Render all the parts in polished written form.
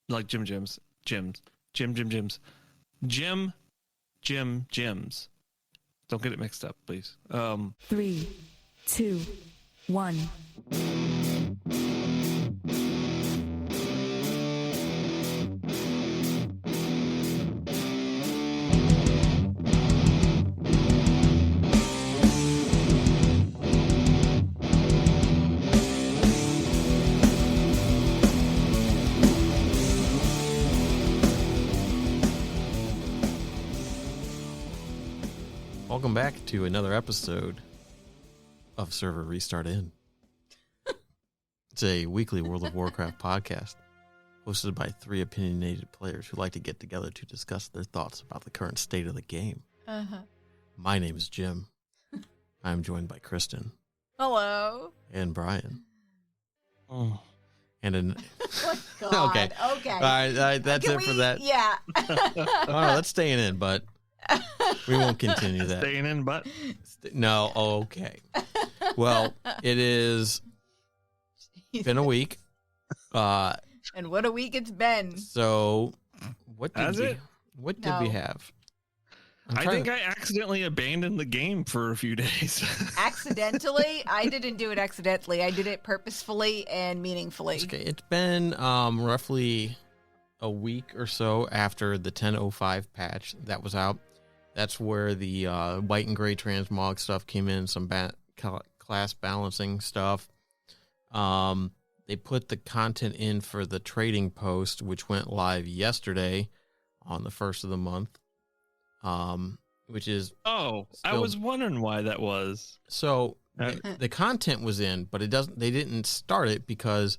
like Jim Jims. Jims. Jims. Don't get it mixed up, please. 3, 2, 1. Welcome back to another episode of Server Restart In. It's a weekly World of Warcraft podcast hosted by three opinionated players who like to get together to discuss their thoughts about the current state of the game. My name is Jim. I'm joined by Kristen. Hello. And Brian. Oh. And Oh, God. Okay. All right, that's it for that. Yeah. Oh, no, that's staying in, but we won't continue that. Staying in, but No, okay. Well, it is been a week. And what a week it's been. So what did it? What did we have? I think I accidentally abandoned the game for a few days. Accidentally? I didn't do it accidentally. I did it purposefully and meaningfully. Okay, it's been roughly a week or so after the 10.05 patch that was out. That's where the white and gray transmog stuff came in, some class balancing stuff. They put the content in for the trading post, which went live yesterday on the 1st of the month, which is... Oh, I was wondering why that was. So the content was in, but they didn't start it because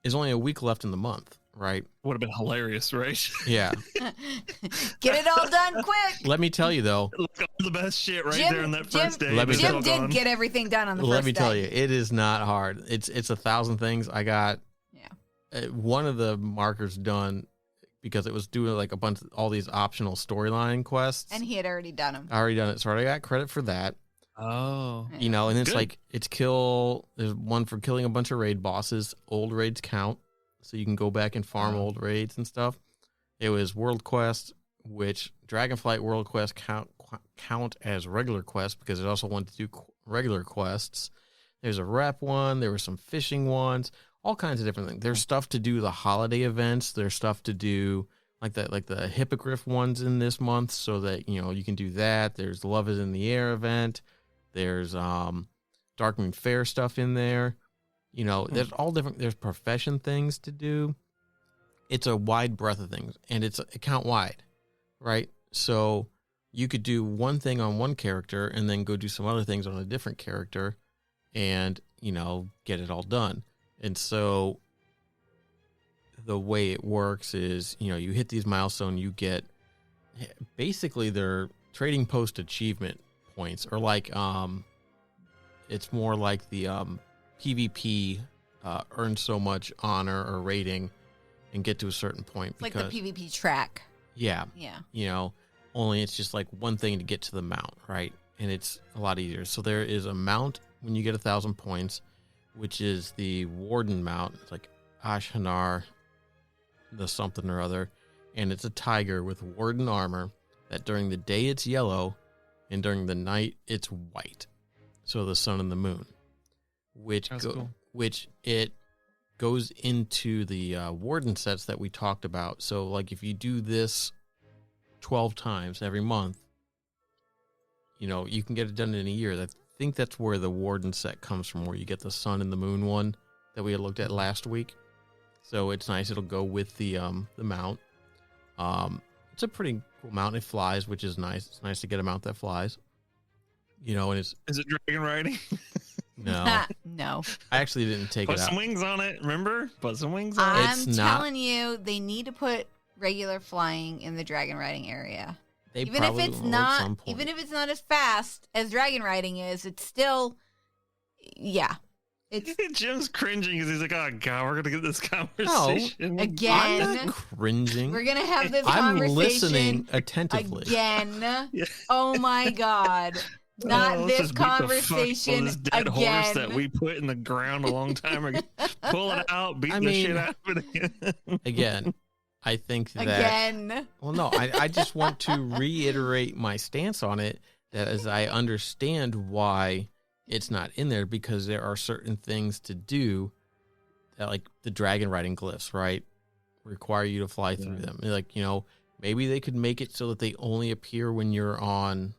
there's only a week left in the month. Right. Would have been hilarious, right? Yeah. Get it all done quick. Let me tell you, though. Look, all the best shit there on that first day. Jim did get everything done on the first day. Let me tell you, it is not hard. It's 1,000 things. I got one of the markers done because it was doing like all these optional storyline quests. And he had already done them. I already done it. So I got credit for that. Oh. You know, and it's there's one for killing a bunch of raid bosses. Old raids count. So you can go back and farm old raids and stuff. It was World Quest, which Dragonflight World Quest count as regular quests because it also wanted to do regular quests. There's a rep one. There were some fishing ones. All kinds of different things. There's stuff to do the holiday events. There's stuff to do like the Hippogriff ones in this month, so that you can do that. There's Love is in the Air event. There's Darkmoon Fair stuff in there. There's all different, there's profession things to do. It's a wide breadth of things, and it's account wide, right? So you could do one thing on one character and then go do some other things on a different character and, get it all done. And so the way it works is, you hit these milestones, you get basically their trading post achievement points, or like, it's more like the, PvP earn so much honor or rating and get to a certain point. It's like the PvP track. Yeah. Yeah. Only it's just like one thing to get to the mount, right? And it's a lot easier. So there is a mount when you get 1,000 points, which is the Warden mount. It's like Ashhanar, the something or other. And it's a tiger with Warden armor that during the day it's yellow and during the night it's white. So the sun and the moon. Which it goes into the Warden sets that we talked about. So, like, if you do this 12 times every month, you can get it done in a year. I think that's where the Warden set comes from, where you get the sun and the moon one that we had looked at last week. So it's nice. It'll go with the mount. It's a pretty cool mount. It flies, which is nice. It's nice to get a mount that flies. And it's... Is it dragon riding? No. No. I actually didn't take it out. Put some wings on it, remember? Put some wings on it. I'm telling you, they need to put regular flying in the dragon riding area. Even if it's not as fast as dragon riding is, it's still It's Jim's cringing because he's like, oh God, we're gonna get this conversation again. I'm not cringing. We're gonna have this I'm conversation. listening attentively again. Yeah. Oh my God. Not this conversation this dead again. horse that we put in the ground a long time ago. Pull it out, beat the shit out of it again. Again, I think that... Again. Well, no, I just want to reiterate my stance on it, that as I understand why it's not in there, because there are certain things to do that, like the dragon riding glyphs, right, require you to fly through them. Like, maybe they could make it so that they only appear when you're on...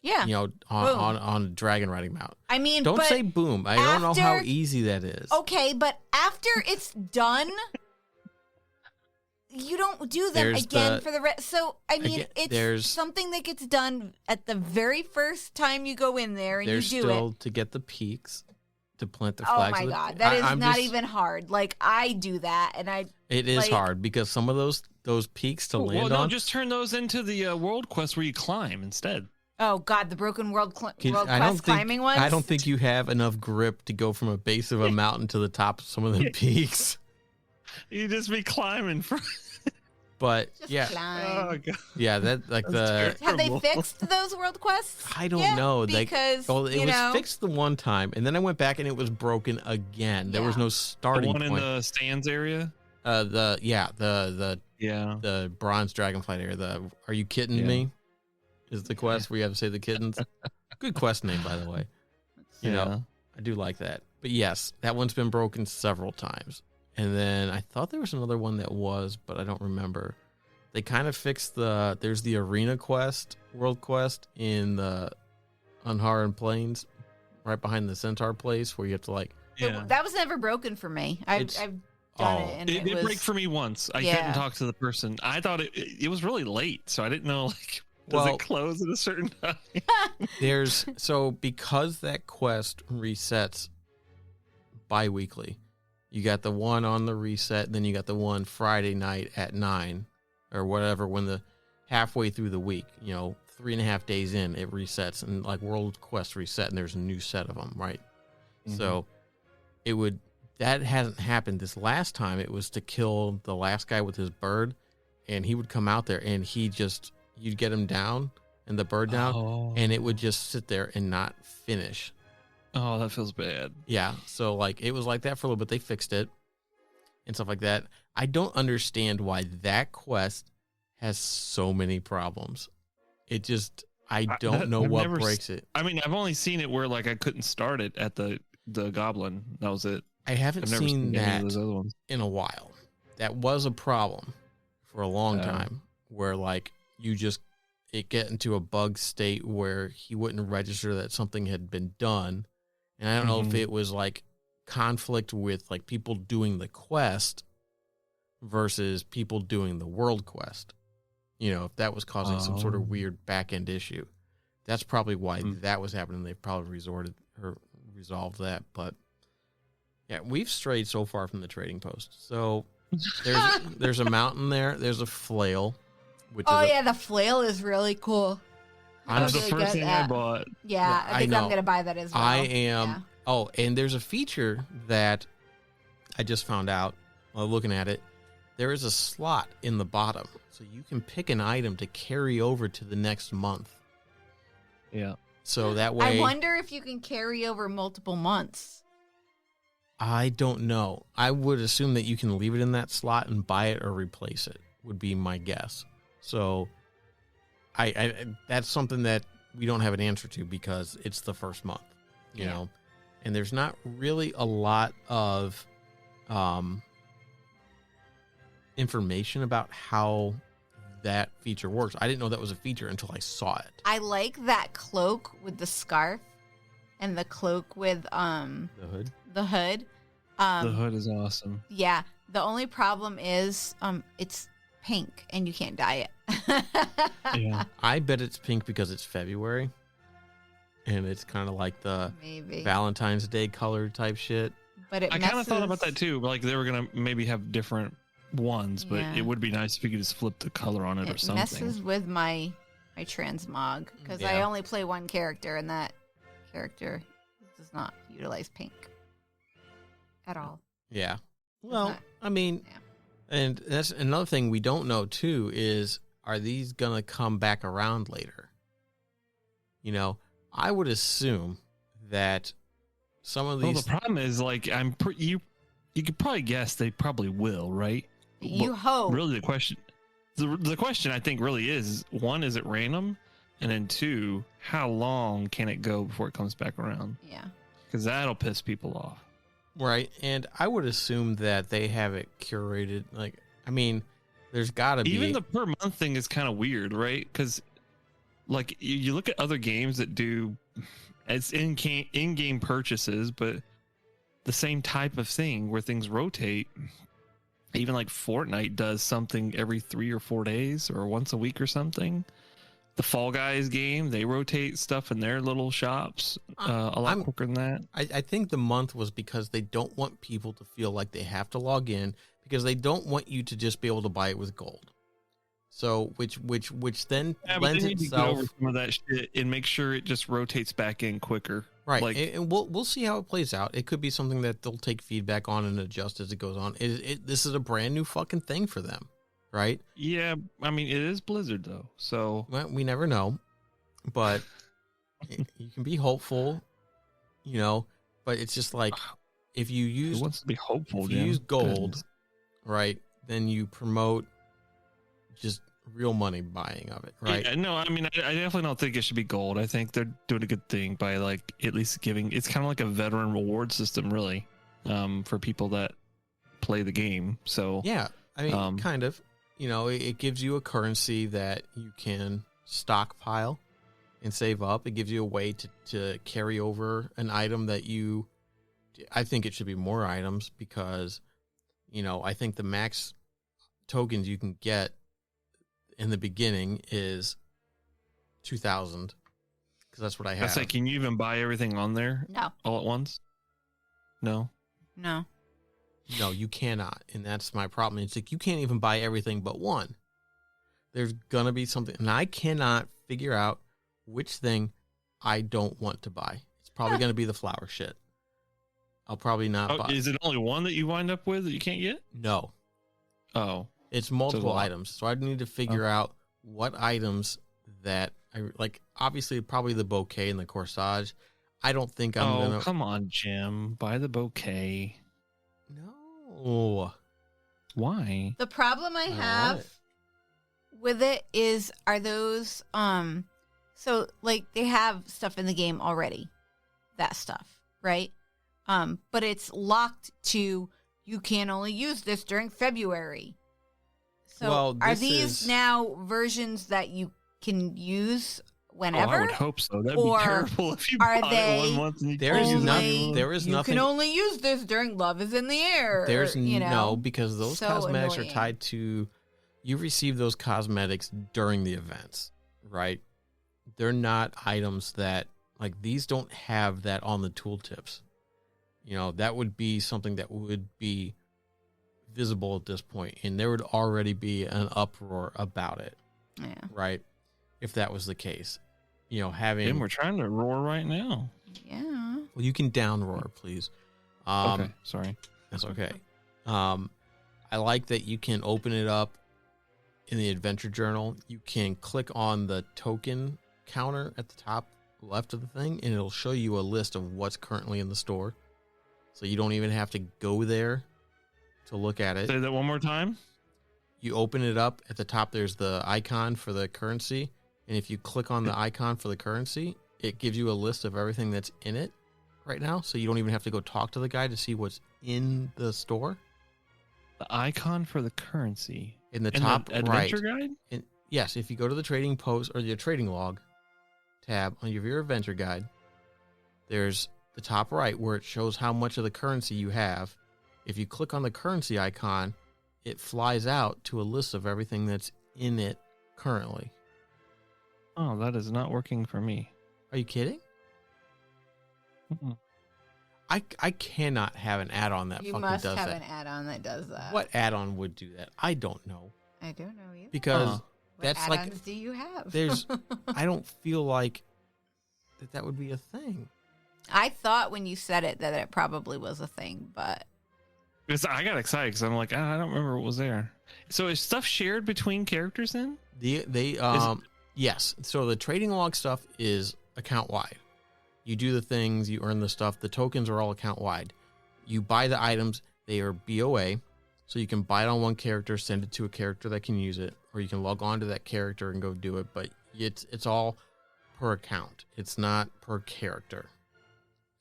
Yeah, on dragon riding mount. I mean, don't say boom. I don't know how easy that is. Okay, but after it's done, you don't do them again for the rest. So I mean, it's something that gets done at the very first time you go in there and you do it. There's still to get the peaks, to plant the flags. Oh my god, that is not even hard. Like I do that, and It is hard because some of those peaks to land on. Just turn those into the world quest where you climb instead. Oh God, the broken world quest climbing ones. I don't think you have enough grip to go from a base of a mountain to the top of some of the peaks. You just be climbing for. But just yeah, climb. Oh, God. Yeah, that like the. Have they fixed those world quests? I don't know. Because it was fixed the one time, and then I went back and it was broken again. There was no starting point. The one in the stands area. The bronze dragonflight area. Are you kidding me? Is the quest where you have to say the kittens. Good quest name, by the way. I do like that. But yes, that one's been broken several times. And then I thought there was another one that was, but I don't remember. They kind of fixed there's the arena quest, world quest in the Unharmed Plains, right behind the Centaur place where you have to That was never broken for me. I've done it. And it broke for me once. I couldn't talk to the person. I thought it was really late, so I didn't know Does it close at a certain time? Because that quest resets bi-weekly, you got the one on the reset, then you got the one Friday night at 9 or whatever, when the halfway through the week, 3.5 days in, it resets, and like world quest reset, and there's a new set of them, right? Mm-hmm. So that hasn't happened. This last time it was to kill the last guy with his bird, and he would come out there and you'd get him down and the bird down, and it would just sit there and not finish. Oh, that feels bad. Yeah, so it was like that for a little bit. They fixed it and stuff like that. I don't understand why that quest has so many problems. I don't know what breaks it. I mean, I've only seen it where I couldn't start it at the goblin. That was it. I haven't seen that those other ones in a while. That was a problem for a long time, where it get into a bug state where he wouldn't register that something had been done. And I don't know if it was conflict with people doing the quest versus people doing the world quest. If that was causing some sort of weird back end issue. That's probably why that was happening. They probably resolved that. But yeah, we've strayed so far from the trading post. So there's a mountain there. There's a flail. The flail is really cool. That's the first thing I bought. Yeah, I think I'm going to buy that as well. I am. Yeah. Oh, and there's a feature that I just found out while looking at it. There is a slot in the bottom, so you can pick an item to carry over to the next month. Yeah. So that way... I wonder if you can carry over multiple months. I don't know. I would assume that you can leave it in that slot and buy it or replace it, would be my guess. So I that's something that we don't have an answer to because it's the first month, you know, and there's not really a lot of information about how that feature works. I didn't know that was a feature until I saw it. I like that cloak with the scarf and the cloak with the hood. The hood. The hood is awesome. Yeah. The only problem is it's pink and you can't dye it. Yeah. I bet it's pink because it's February and it's kind of like the Valentine's Day color type shit. But I kind of thought about that too. They were going to maybe have different ones, but it would be nice if you could just flip the color on it or something. It messes with my transmog because I only play one character and that character does not utilize pink at all. Yeah. Well, and that's another thing we don't know too is, are these going to come back around later? I would assume that some of these. Well, the problem is, like, you could probably guess they probably will, right? You hope. Really, the question I think really is, one, is it random? And then two, how long can it go before it comes back around? Yeah. Because that'll piss people off. Right. And I would assume that they have it curated. Like, I mean, there's got to be. Even the per month thing is kind of weird, right? Because, like, you look at other games that do, it's in-game purchases, but the same type of thing where things rotate. Even like Fortnite does something every 3 or 4 days or once a week or something. The Fall Guys game, they rotate stuff in their little shops a lot quicker than that. I think the month was because they don't want people to feel like they have to log in, because they don't want you to just be able to buy it with gold. So which then lends itself over some of that shit and make sure it just rotates back in quicker. Right, like, and we'll see how it plays out. It could be something that they'll take feedback on and adjust as it goes on. This is a brand new fucking thing for them, right? Yeah, I mean, it is Blizzard though, so well, we never know, but you can be hopeful, you know. But it's just like if you use who wants to be hopeful, if you use gold, right? Then you promote just real money buying of it, right? Yeah, no, I mean, I definitely don't think it should be gold. I think they're doing a good thing by, like, at least giving. It's kind of like a veteran reward system, really, for people that play the game. So yeah, I mean, kind of. You know, it gives you a currency that you can stockpile and save up. It gives you a way to carry over an item that you. I think it should be more items because, you know, I think the max tokens you can get in the beginning is 2,000, because that's what I have. That's like, can you even buy everything on there? No. All at once? No. No, you cannot, and that's my problem. It's like you can't even buy everything but one. There's gonna be something, and I cannot figure out which thing I don't want to buy. It's probably gonna be the flower shit. I'll probably not buy. Is it only one that you wind up with that you can't get? No. Oh. It's multiple items, so I need to figure out what items that I like. Obviously, probably the bouquet and the corsage. I don't think I'm gonna. Come on, Jim! Buy the bouquet. No. Why? the problem I have with it is, are those so like they have stuff in the game already, that stuff, right? But it's locked to, you can only use this during February. So are these now versions that you can use whenever? I would hope so. That'd be terrible if you bought it 1 month and you there is nothing. You can only use this during Love is in the Air. There's no, because those cosmetics are tied to, you receive those cosmetics during the events, right? They're not items that, like, these don't have that on the tooltips. You know, that would be something that would be visible at this point, and there would already be an uproar about it. Yeah. Right? If that was the case. You know, having... And we're trying to roar right now. Yeah. Well, you can down roar, please. Okay, sorry. That's okay. I like that you can open it up in the adventure journal. You can click on the token counter at the top left of the thing, and it'll show you a list of what's currently in the store. So you don't even have to go there to look at it. Say that one more time. You open it up at the top. There's the icon for the currency, and if you click on the icon for the currency, it gives you a list of everything that's in it right now. So you don't even have to go talk to the guy to see what's in the store. The icon for the currency in the top adventure right. Guide. Yes, if you go to the trading post or your trading log tab on your adventure guide, there's the top right where it shows how much of the currency you have. If you click on the currency icon, it flies out to a list of everything that's in it currently. Oh, that is not working for me. Are you kidding? Mm-hmm. I cannot have an add-on that fucking does that. You must have an add-on that does that. What add-on would do that? I don't know. I don't know either. Because that's what add-ons do you have? There's I don't feel like that would be a thing. I thought when you said it that it probably was a thing, but I got excited because I'm like, I don't remember what was there. So is stuff shared between characters then? Yes. So the trading log stuff is account wide, You do the things, you earn the stuff. The tokens are all account wide. You buy the items, they are BOA, so you can buy it on one character, send it to a character that can use it, or you can log on to that character and go do it. But it's all per account. It's not per character.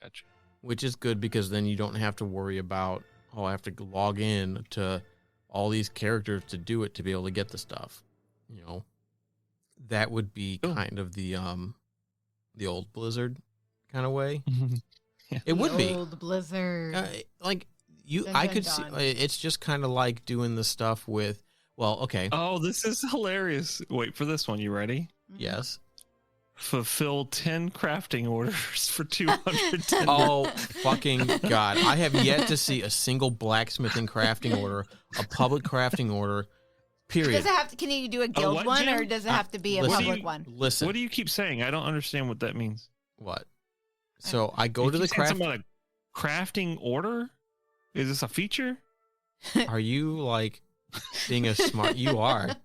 Gotcha. Which is good because then you don't have to worry about, I have to log in to all these characters to do it to be able to get the stuff. You know, that would be kind of the old Blizzard kind of way. Yeah. It would be old Blizzard. like you. Dun, I dun, could dun. see. It's just kind of like doing the stuff with. Well, okay, Oh, this is hilarious. Wait for this one. You ready? yes. Fulfill 10 crafting orders for 210. Oh, fucking God. I have yet to see a single blacksmithing crafting order, a public crafting order, period. Does it have to? Can you do a guild what, one, Jim? or does it have to be a Listen. public one? Listen. What do you keep saying? I don't understand what that means. What? So I go You to the keep saying craft. something about a crafting order? Is this a feature? Are you like being a smart? You are.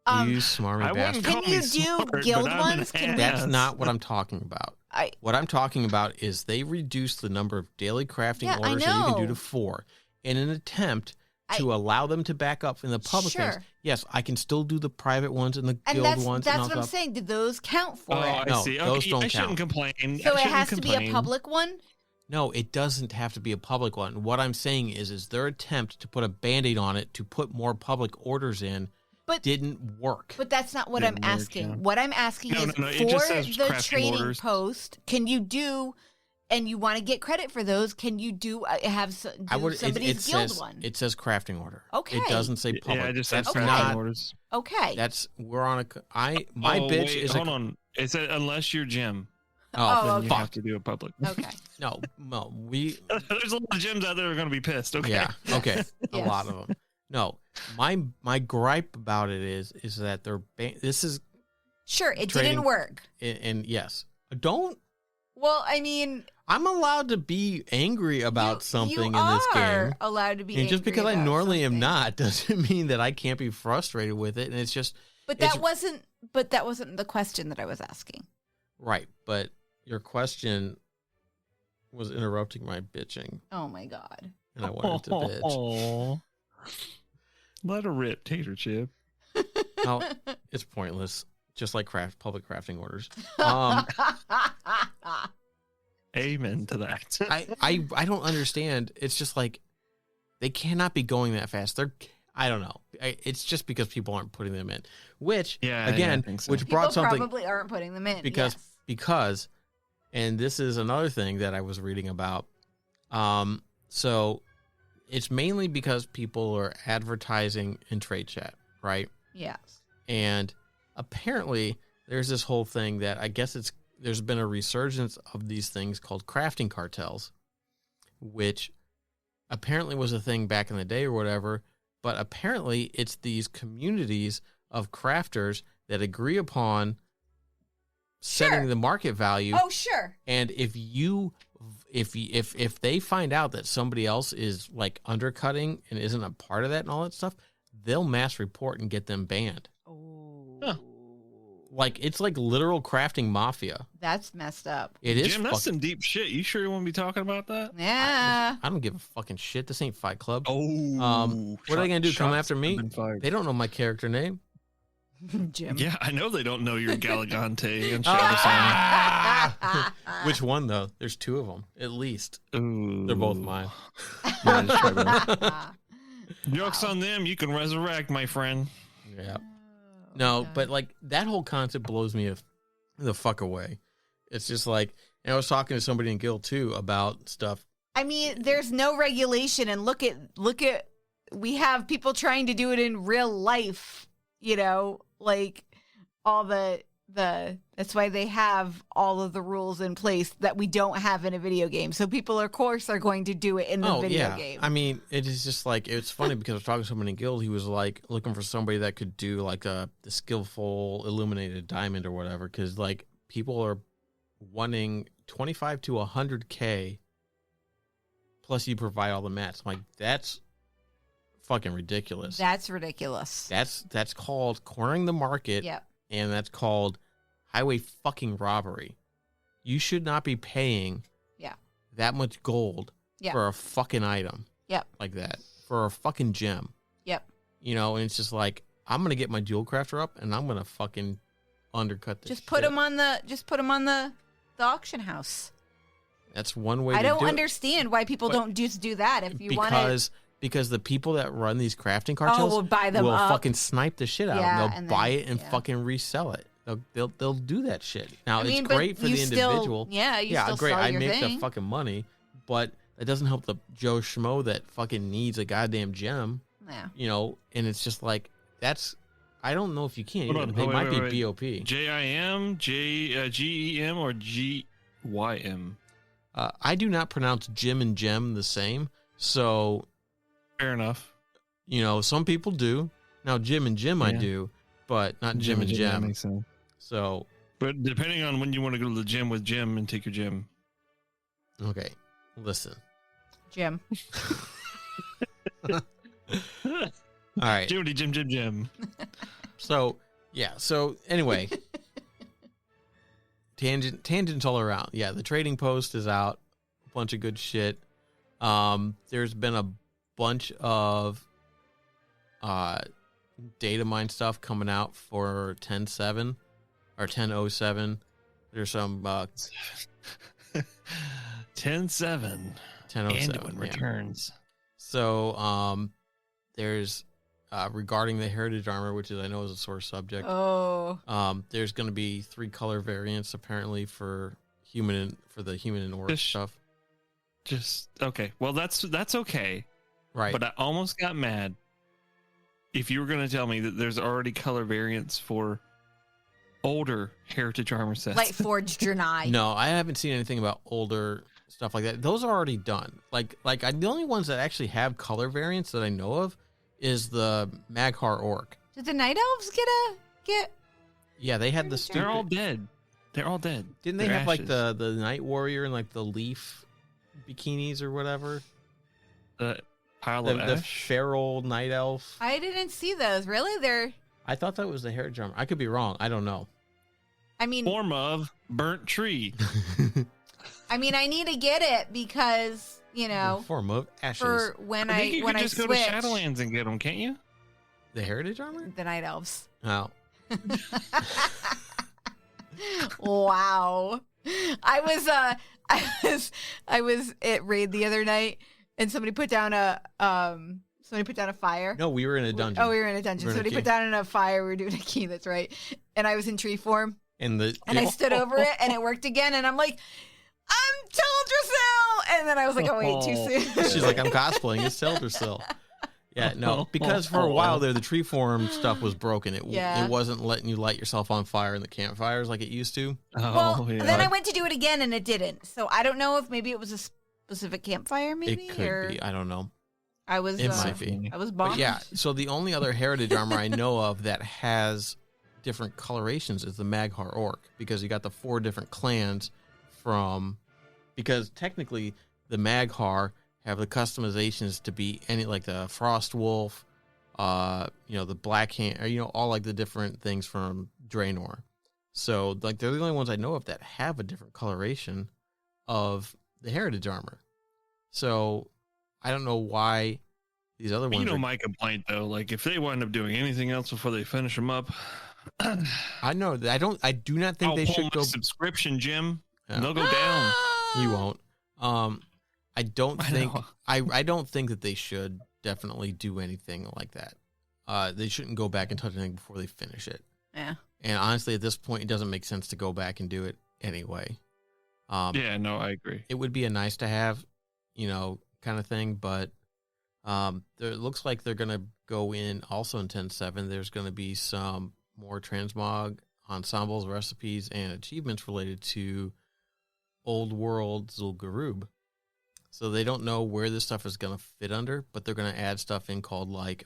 You smarmy I wouldn't bastard. call Can me you do smart, but guild I'm an ones? Can- That's ass. not what I'm talking about. What I'm talking about is they reduced the number of daily crafting Yeah, I orders that you can do know. to 4 in an attempt to allow them to back up in the public things. Sure. Yes, I can still do the private ones and the And guild that's ones. and all what I'm stuff. saying. Did those count for Oh, it? I No, see. those Okay, don't I shouldn't count. complain. So I it shouldn't has to be a complain. public one. No, it doesn't have to be a public one. What I'm saying is their attempt to put a Band-Aid on it to put more public orders in But- didn't work. But that's not what Didn't I'm work, asking. yeah. What I'm asking No, is no, it for just says the crafting trading orders. post, can you do, and you want to get credit for those, can you do somebody's guild one? It says crafting order. Okay. It doesn't say public. Yeah, I just said That's crafting not. orders. Okay. That's we're on a. My Oh, bitch wait, is hold on. It said unless you're Jim, Oh, then okay. you have to do a public. Okay. No, we. There's a lot of gyms out there that are going to be pissed. Okay. Yeah. Okay. A Yes. lot of them. No, my gripe about it is that they're this is Sure, it Trading- didn't work. and yes, don't. Well, I mean, I'm allowed to be angry about something you in this are game. allowed to be And just angry because I about normally am something. not doesn't mean that I can't be frustrated with it. And it's just But it's- that wasn't. But that wasn't the question that I was asking. right. But your question was interrupting my bitching, Oh my god. and I wanted to bitch. Aw. Let her rip, tater chip. No, it's pointless. Just like public crafting orders. Amen to that. I don't understand. It's just like they cannot be going that fast. I don't know. It's just because people aren't putting them in. Which Yeah, again, I think so. which People brought something probably aren't putting them in because yes. because, and this is another thing that I was reading about. So it's mainly because people are advertising in trade chat, right? Yes. And apparently there's this whole thing that I guess there's been a resurgence of these things called crafting cartels, which apparently was a thing back in the day or whatever, but apparently it's these communities of crafters that agree upon setting Sure. the market value. Oh, sure. And if they find out that somebody else is like undercutting and isn't a part of that and all that stuff, they'll mass report and get them banned. Oh. Huh. Like it's like literal crafting mafia. That's messed up. It is. Jim, that's some deep shit. You sure you want to be talking about that? Yeah. I don't give a fucking shit. This ain't Fight Club. Oh. What are they gonna do? Come after me? have been fired. They don't know my character name. Jim. Yeah, I know they don't know you're Galagante and Ah! Ah. Which one though? There's 2 of them at least. Ooh. They're both mine. Yeah, just try that. Joke's on them. You can resurrect, my friend. Yeah. No, but like that whole concept blows me the fuck away. It's just like, and I was talking to somebody in Guild too about stuff. I mean, there's no regulation, and look at we have people trying to do it in real life. You know, like all the that's why they have all of the rules in place that we don't have in a video game. So people, of course, are going to do it in the video game. I mean, it is just like, it's funny because I was talking to someone in Guild. He was like looking for somebody that could do like the skillful illuminated diamond or whatever. Cause like people are wanting 25 to 100K plus you provide all the mats. I'm like, that's fucking ridiculous. That's ridiculous. That's called cornering the market. Yep. And that's called highway fucking robbery. You should not be paying that much gold for a fucking item. Yep. Like that. For a fucking gem. Yep. You know, and it's just like, I'm going to get my jewel crafter up and I'm going to fucking undercut this Just put them on the auction house. That's one way I to don't do it. understand why people don't just do that. If you want to, because the people that run these crafting cartels will buy them will up. fucking snipe the shit out of them. They'll and buy then- it and fucking resell it. They'll do that shit. Now I mean, it's but great for you the still- individual. you still great. sell I your make the thing. fucking money, but that doesn't help the Joe Schmo that fucking needs a goddamn gem. Yeah. You know, and it's just like that's. I don't know if you can. Hold on, They wait, might wait, be wait. BOP. JIM, GEM, or GYM? I do not pronounce Jim and Gem the same. So, Fair enough. you know, some people do. Now, Jim and Jim I Yeah. do, but not Jim and That Gem. makes sense. So, But depending on when you want to go to the gym with Jim and take your gym. okay, listen. Jim. All right. Jim. So, yeah. So, anyway, tangents all around. Yeah, the trading post is out. A bunch of good shit. There's been a bunch of data mine stuff coming out for 10.7 or 10.07. There's some 10-7. 10.07 Anduin yeah. returns. So, there's regarding the heritage armor, which is I know is a sore subject. Oh. There's going to be 3 color variants apparently for the human and orc Just- stuff. Just okay. Well, that's okay. Right. But I almost got mad if you were going to tell me that there's already color variants for older heritage armor sets. Light Forged Draenei. No, I haven't seen anything about older stuff like that. Those are already done. The only ones that actually have color variants that I know of is the Maghar Orc. Did the Night Elves get? Yeah, they had the They're stupid. They're all dead. They're all dead. Didn't they They're have ashes. like the Night Warrior and like the leaf bikinis or whatever? The pile The of ash? feral night elf. I didn't see those. Really? They're. I thought that was the heritage armor. I could be wrong. I don't know. I mean, Form of burnt tree. I need to get it because Form of ashes. for when I think you when could I just switch go to Shadowlands and get them, can't you? The heritage armor? the Night Elves. Oh. Wow. I was at raid the other night and somebody put down a fire. No, we were in a dungeon. Oh, we were in a dungeon. We were in a Somebody key. put down a fire. We were doing a key. That's right. And I was in tree form And I stood over it and it worked again. And I'm like, I'm Teldrassil. And then I was like, oh wait, too soon. She's like, I'm cosplaying as Teldrassil. Yeah, no, because for a while there, the tree form stuff was broken. It wasn't letting you light yourself on fire in the campfires like it used to. Well, yeah. then I went to do it again and it didn't. So I don't know if maybe it was a specific campfire, maybe It could or be. I don't know. I was. It might be. I was bombed. But yeah, so the only other heritage armor I know of that has different colorations is the Maghar Orc, because you got the 4 different clans because technically the Maghar have the customizations to be any like the Frost Wolf, the Black Hand, or all like the different things from Draenor. So like they're the only ones I know of that have a different coloration of the heritage armor. So I don't know why these other ones. my complaint though, like if they wind up doing anything else before they finish them up, I know that I do not think I'll they pull should my go. subscription, Jim. Yeah. They'll go down. You won't. I don't I think know. I don't think that they should definitely do anything like that. They shouldn't go back and touch anything before they finish it. Yeah. And honestly, at this point, it doesn't make sense to go back and do it anyway. Yeah, no, I agree. It would be a nice to have, kind of thing, but it looks like they're gonna go in also in 10.7. There's gonna be some more transmog ensembles, recipes, and achievements related to Old World Zul'Gurub. So they don't know where this stuff is going to fit under, but they're going to add stuff in called like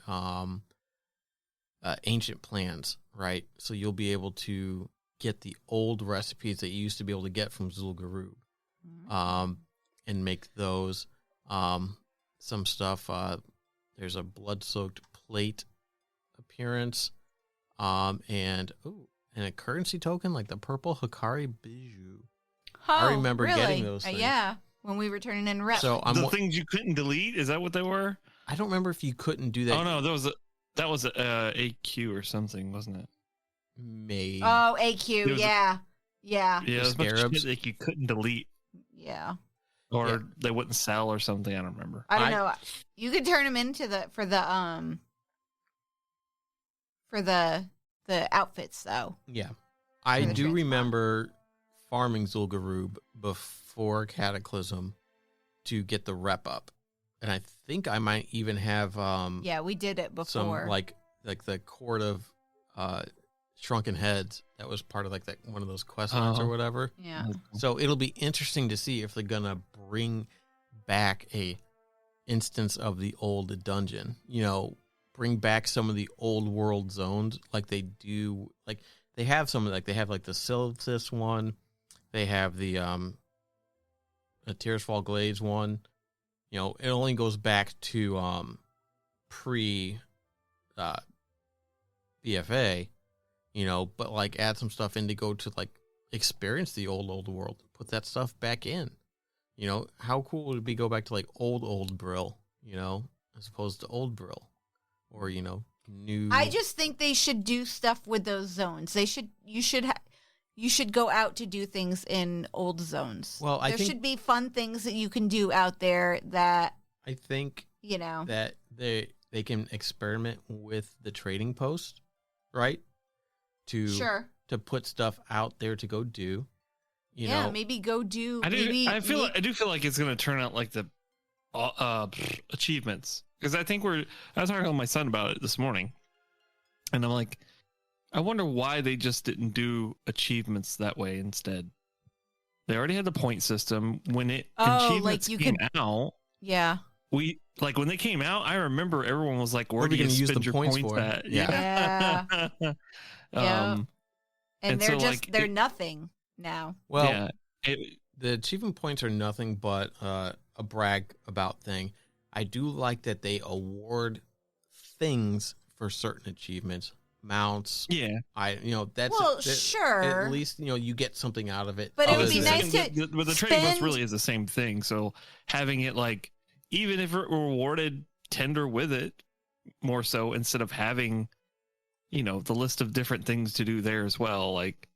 ancient plans, right? So you'll be able to get the old recipes that you used to be able to get from Zul'Gurub, and make those. Some stuff. There's a blood-soaked plate appearance, and a currency token like the purple Hikari Bijou. I remember really? getting those things. Yeah, when we were turning in rep. So The things you couldn't delete, is that what they were? I don't remember if you couldn't do that. Oh no, that was a AQ or something, wasn't it? Maybe. Oh, AQ, yeah. Yeah, it was a bunch of scarabs. shit that you couldn't delete Yeah. or Yeah. they wouldn't sell or something. I don't remember. I don't know. You could turn them into for the outfits though. Yeah. I the do transplant. remember farming Zul'Gurub before Cataclysm to get the rep up. And I think I might even have Yeah, we did it some before. like the Court of Shrunken Heads. That was part of like that one of those quest lines or whatever. Yeah. So it'll be interesting to see if they're gonna bring back a instance of the old dungeon. You know, bring back some of the old world zones like they do. Like they have some like they have like the Silithus one. They have the Tearsfall Glades one. You know, it only goes back to pre BFA. You know, but like add some stuff in to go to like experience the old world. Put that stuff back in. You know, how cool would it be go back to like old Brill, you know, as opposed to old Brill, or you know, new. I just think they should do stuff with those zones. You should go out to do things in old zones. Well, I there think should be fun things that you can do out there that I think you know. that they can experiment with the trading post, right? Sure. To put stuff out there to go do. You Yeah, know, maybe go do. I do feel like it's going to turn out like the achievements, because I think I was talking to my son about it this morning, and I'm like, I wonder why they just didn't do achievements that way instead. They already had the point system when achievements came out. Yeah. When they came out, I remember everyone was like, "Where What are do you you gonna use spend the your points points for?" at?" Yeah. Yeah. And they're so, just they're nothing now. well, yeah, the achievement points are nothing but a brag about thing. I do like that they award things for certain achievements, mounts. yeah. Sure. At least you get something out of it. But it would other be than- nice to But the trading post spend- really is the same thing. So having it like, even if it rewarded tender with it more so, instead of having, the list of different things to do there as well. Like,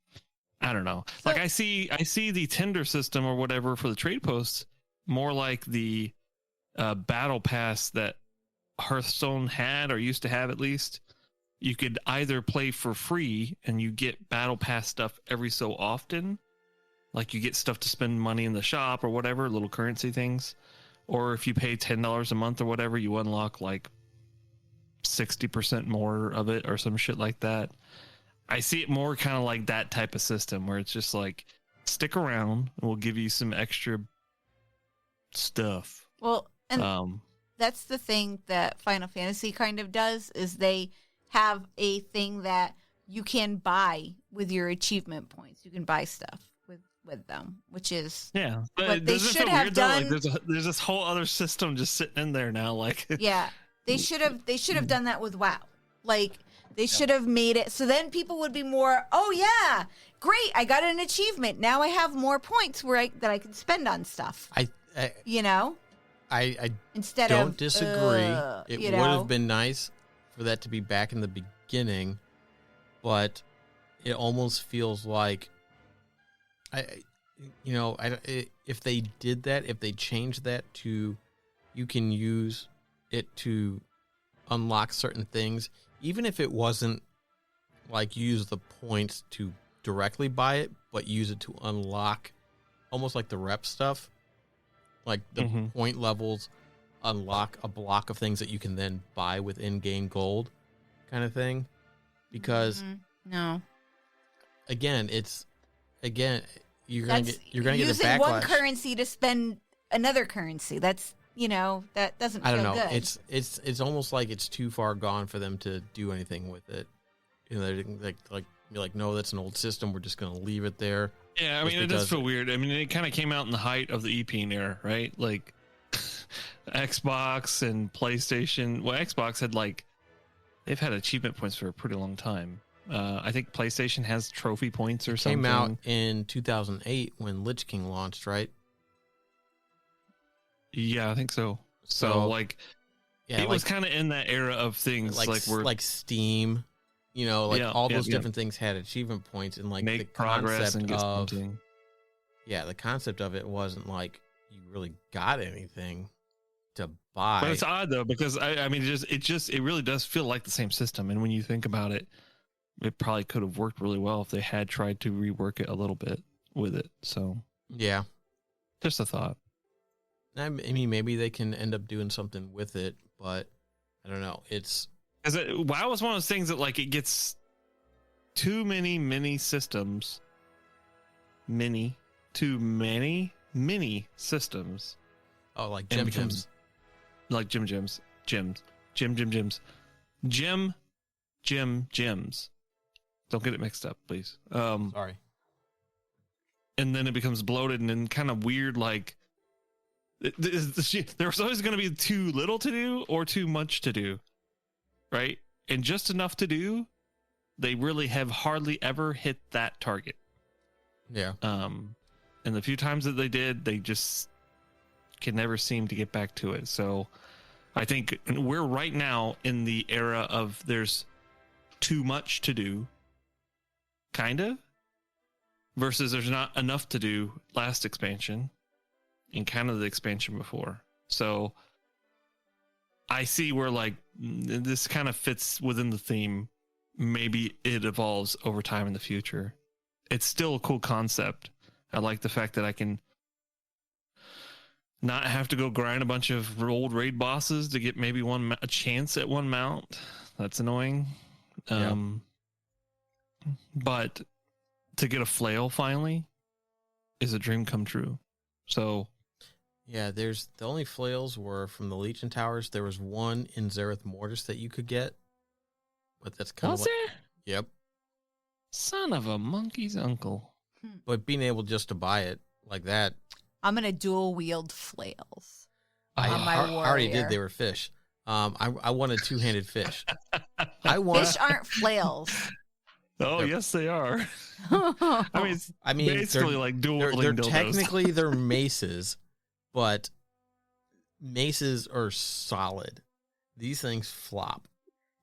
I don't know. So- Like I see the tender system or whatever for the trade posts more like the battle pass that Hearthstone had, or used to have at least. You could either play for free and you get battle pass stuff every so often, like you get stuff to spend money in the shop or whatever, little currency things, or if you pay $10 a month or whatever, you unlock like 60% more of it or some shit like that. I see it more kind of like that type of system where it's just like, stick around and we'll give you some extra stuff. Well, and that's the thing that Final Fantasy kind of does, is they have a thing that you can buy with your achievement points. You can buy stuff with them, which is yeah. But what they doesn't it should feel have weird, though? done. Like there's this whole other system just sitting in there now. Like Yeah, they should have done that with WoW. Like they should have made it so then people would be more, oh yeah, great, I got an achievement. Now I have more points that I can spend on stuff. I Instead don't of disagree. It would have been nice for that to be back in the beginning, but it almost feels like if they did that, if they changed that to you can use it to unlock certain things, even if it wasn't like use the points to directly buy it, but use it to unlock almost like the rep stuff, like the point levels unlock a block of things that you can then buy with in-game gold kind of thing. Because no, again, you're gonna get a using backlash. one currency to spend another currency. That's that doesn't feel I don't know. good. It's almost like it's too far gone for them to do anything with it. They're be like, no, that's an old system. We're just gonna leave it there. Yeah, I mean, it does feel weird. I mean, it kind of came out in the height of the EP era, right? Like Xbox and PlayStation. Well, Xbox had they've had achievement points for a pretty long time. I think PlayStation has trophy points or something. Came out in 2008 when Lich King launched, right? Yeah, I think so. So So, like, Yeah, it was kind of in that era of things like we're like Steam, like Yeah, all yeah, those yeah. different things had achievement points, and like the make progress concept and get of something. the concept of it wasn't like you really got anything to But buy. it's odd though because I mean it really does feel like the same system, and when you think about it, it probably could have worked really well if they had tried to rework it a little bit with it. So Yeah, just a thought. I mean maybe they can end up doing something with it, but I don't know. It's WoW is one of those things that like it gets too many mini systems, too many mini systems, like and Gem becomes Gems. like gyms. Don't get it mixed up, please. Sorry. And then it becomes bloated and then kind of weird. Like there's always going to be too little to do or too much to do, right? And just enough to do. They really have hardly ever hit that target. Yeah. And the few times that they did, they just can never seem to get back to it. So I think we're right now in the era of there's too much to do, kind of, versus there's not enough to do last expansion and kind of the expansion before. So I see where like this kind of fits within the theme. Maybe it evolves over time in the future. It's still a cool concept. I like the fact that I can not have to go grind a bunch of old raid bosses to get maybe a chance at one mount. That's annoying. Yeah. But to get a flail finally is a dream come true. So Yeah, the only flails were from the Legion Towers. There was one in Zareth Mortis that you could get, but that's kind of there? Yep. Son of a monkey's uncle. But being able just to buy it like that, I'm gonna dual wield flails. I On my already did. warrior. They were fish. I wanted two-handed fish. Fish aren't flails. Oh, They're- yes, they are. I mean, it's basically they're, like dual they're wielding dildos. technically they're maces, but maces are solid. These things flop.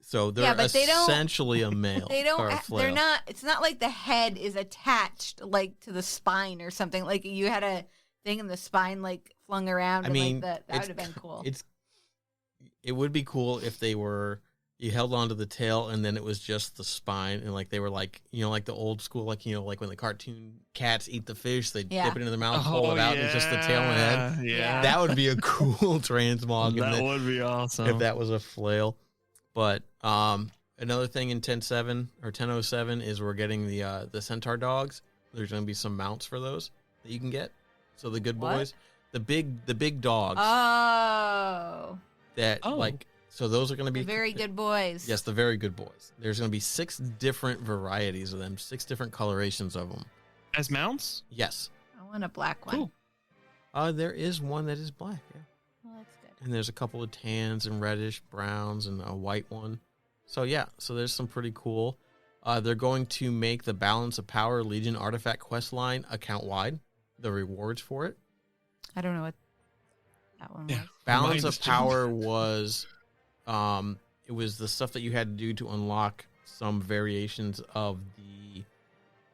So they're but they don't- essentially a male. They or a don't. flail. They're not. It's not like the head is attached like to the spine or something. Like you had a thing in the spine like flung around. I and, mean, like, that it's would have been cool. It would be cool if they were. You held onto the tail and then it was just the spine, and like they were like like the old school, like like when the cartoon cats eat the fish, they Yeah. dip it into their mouth, pull it out, and it's just the tail and head. Yeah. That would be a cool transmog. That would be awesome. if that was a flail. But another thing in 10.7 or 10.07 is we're getting the centaur dogs. There's going to be some mounts for those that you can get. So the good What? boys, the big dogs Oh, that like. So those are going to be the very good boys. Yes, the very good boys. There's going to be 6 different varieties of them, 6 different colorations of them. As mounts? Yes. I want a black one. Cool. There is one that is black. Yeah. Well, that's good. And there's a couple of tans and reddish browns and a white one. So yeah, so there's some pretty cool. They're going to make the Balance of Power Legion Artifact quest line account wide. The rewards for it. I don't know what that one was. Yeah. Balance Mine of is too. Power was, it was the stuff that you had to do to unlock some variations of the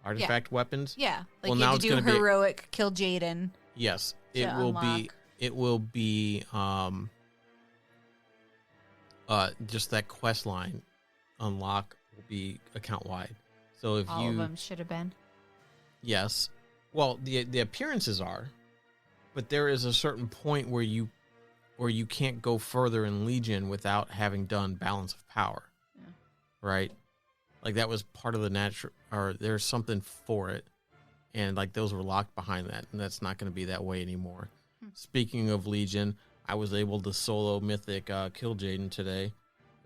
artifact weapons. Yeah, like Well, you now had it's to do gonna be- heroic, kill Jaden. Yes, To it will be. unlock. It will be just that quest line unlock will be account wide. So if All you of them should have been. yes, well the appearances are, but there is a certain point where you can't go further in Legion without having done Balance of Power. Yeah. Right? Like that was part of the natural, or there's something for it. And like those were locked behind that, and that's not going to be that way anymore. Speaking of Legion, I was able to solo Mythic kill Jaden today.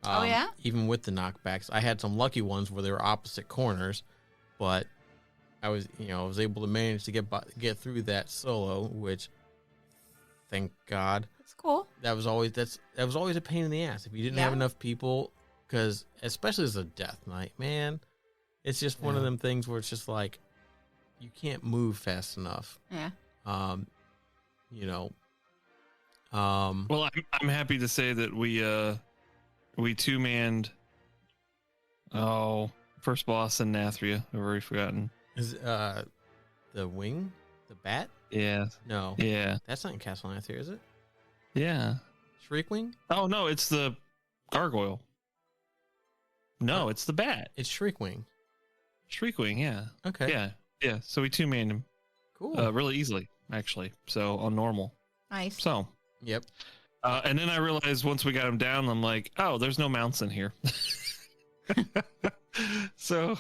Oh, yeah? Even with the knockbacks, I had some lucky ones where they were opposite corners, but I was able to manage to get through that solo, which thank God. That's cool. That was always a pain in the ass if you didn't have Yeah. enough people, because especially as a death knight, man, It's just one of them things where it's just like you can't move fast enough. Yeah. You know. Well, I'm happy to say that we two-manned. Oh, first boss in Nathria. I've already forgotten. Is the wing, the bat? Yeah. No. Yeah. That's not in Castle Nathria, is it? Yeah. Shriekwing? Oh no, it's the gargoyle. No, it's the bat. It's Shriekwing. Shriekwing. Yeah. Okay. Yeah. Yeah. So we two-manned him Cool. really easily, actually. So on normal. Nice. So. Yep. And then I realized once we got him down, I'm like, oh, there's no mounts in here. So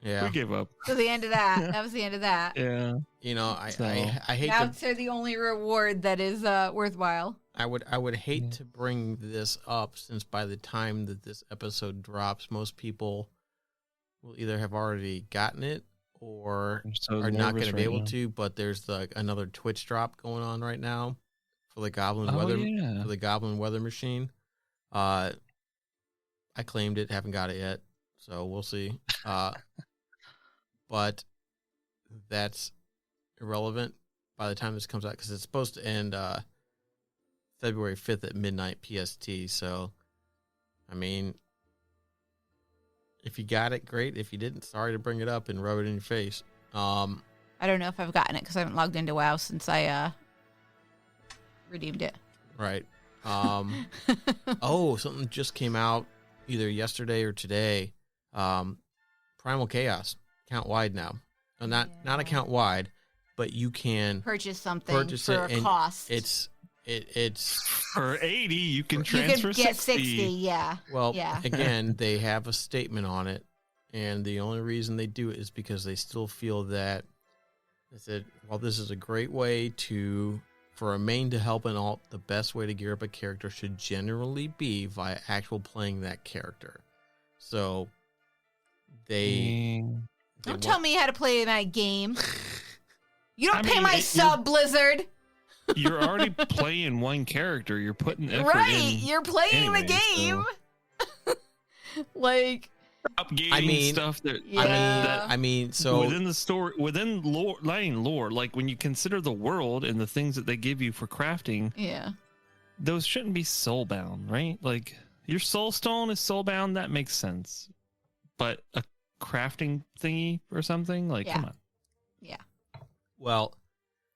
Yeah. we gave up. So the end of that. That was the end of that. Yeah. You know, I hate Mounts to are the only reward that is worthwhile. I would hate to bring this up since by the time that this episode drops, most people will either have already gotten it or I'm so are not going nervous to be right able now. to. But there's another Twitch drop going on right now for the Yeah. Goblin weather machine. I claimed it, haven't got it yet, so we'll see. But that's irrelevant by the time this comes out because it's supposed to end February 5th at midnight PST. So, I mean, if you got it, great. If you didn't, sorry to bring it up and rub it in your face. I don't know if I've gotten it because I haven't logged into WoW since I redeemed it. Right. Oh, something just came out either yesterday or today. Primal Chaos, account wide now. Not account wide, but you can Purchase something purchase for it, a and cost. it's For 80, you can you transfer can get 60. 60, yeah. well, Yeah. again, they have a statement on it, and the only reason they do it is because they still feel that they said, while this is a great way for a main to help an alt, the best way to gear up a character should generally be via actual playing that character. So they Don't tell me how to play my game. You don't I pay mean, my sub, Blizzard. You're already playing one character. You're putting effort Right. in. You're playing anyway, the game. Like, Upgating stuff that I mean, so within the story, within lore, like when you consider the world and the things that they give you for crafting, yeah. those shouldn't be soulbound, right? Like your soul stone is soulbound, that makes sense. But a crafting thingy or something, like, Yeah. come on, Yeah. well,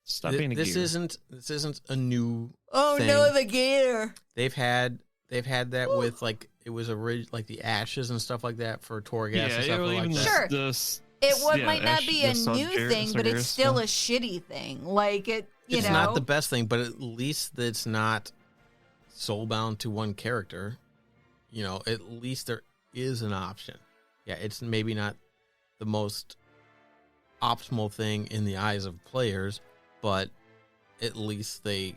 stop being a this gear. isn't a new Oh thing. no, the gear. They've had that with like it was like the ashes and stuff like that for Torghast and stuff well, like even that. Sure. the Might not be a the new thing, but it's Sargeras still a stuff. shitty thing. Like it, you It's know. not the best thing, but at least it's not soulbound to one character. You know, at least there is an option. Yeah, it's maybe not the most optimal thing in the eyes of players, but at least they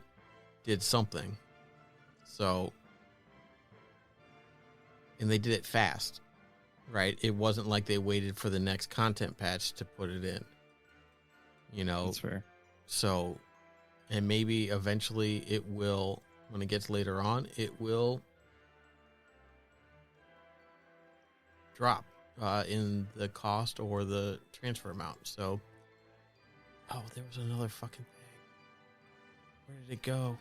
did something. So, and they did it fast, right? It wasn't like they waited for the next content patch to put it in. You know, That's fair. so, and maybe eventually it will, when it gets later on, it will drop in the cost or the transfer amount. So, oh, there was another fucking thing. Where did it go?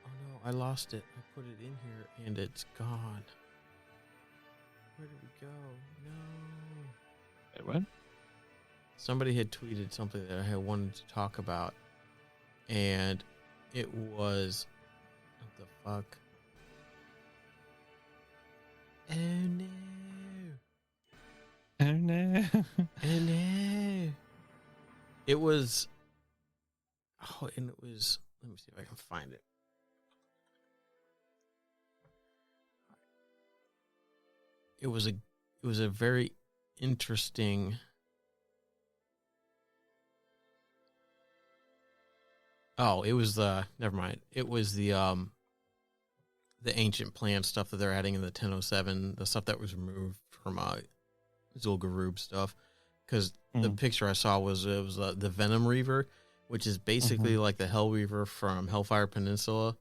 Oh no, I lost it. I put it in here and it's gone. Where did it go? No. Wait, what? Somebody had tweeted something that I had wanted to talk about, and it was, what the fuck? Oh no. Oh no. Oh no. It was, oh, and it was, let me see if I can find it. It was a very interesting. Oh, it was never mind. It was the ancient plan stuff that they're adding in the 1007, the stuff that was removed from Zul'Gurub stuff. Because the picture I saw was the Venom Reaver, which is basically like the Hell Reaver from Hellfire Peninsula,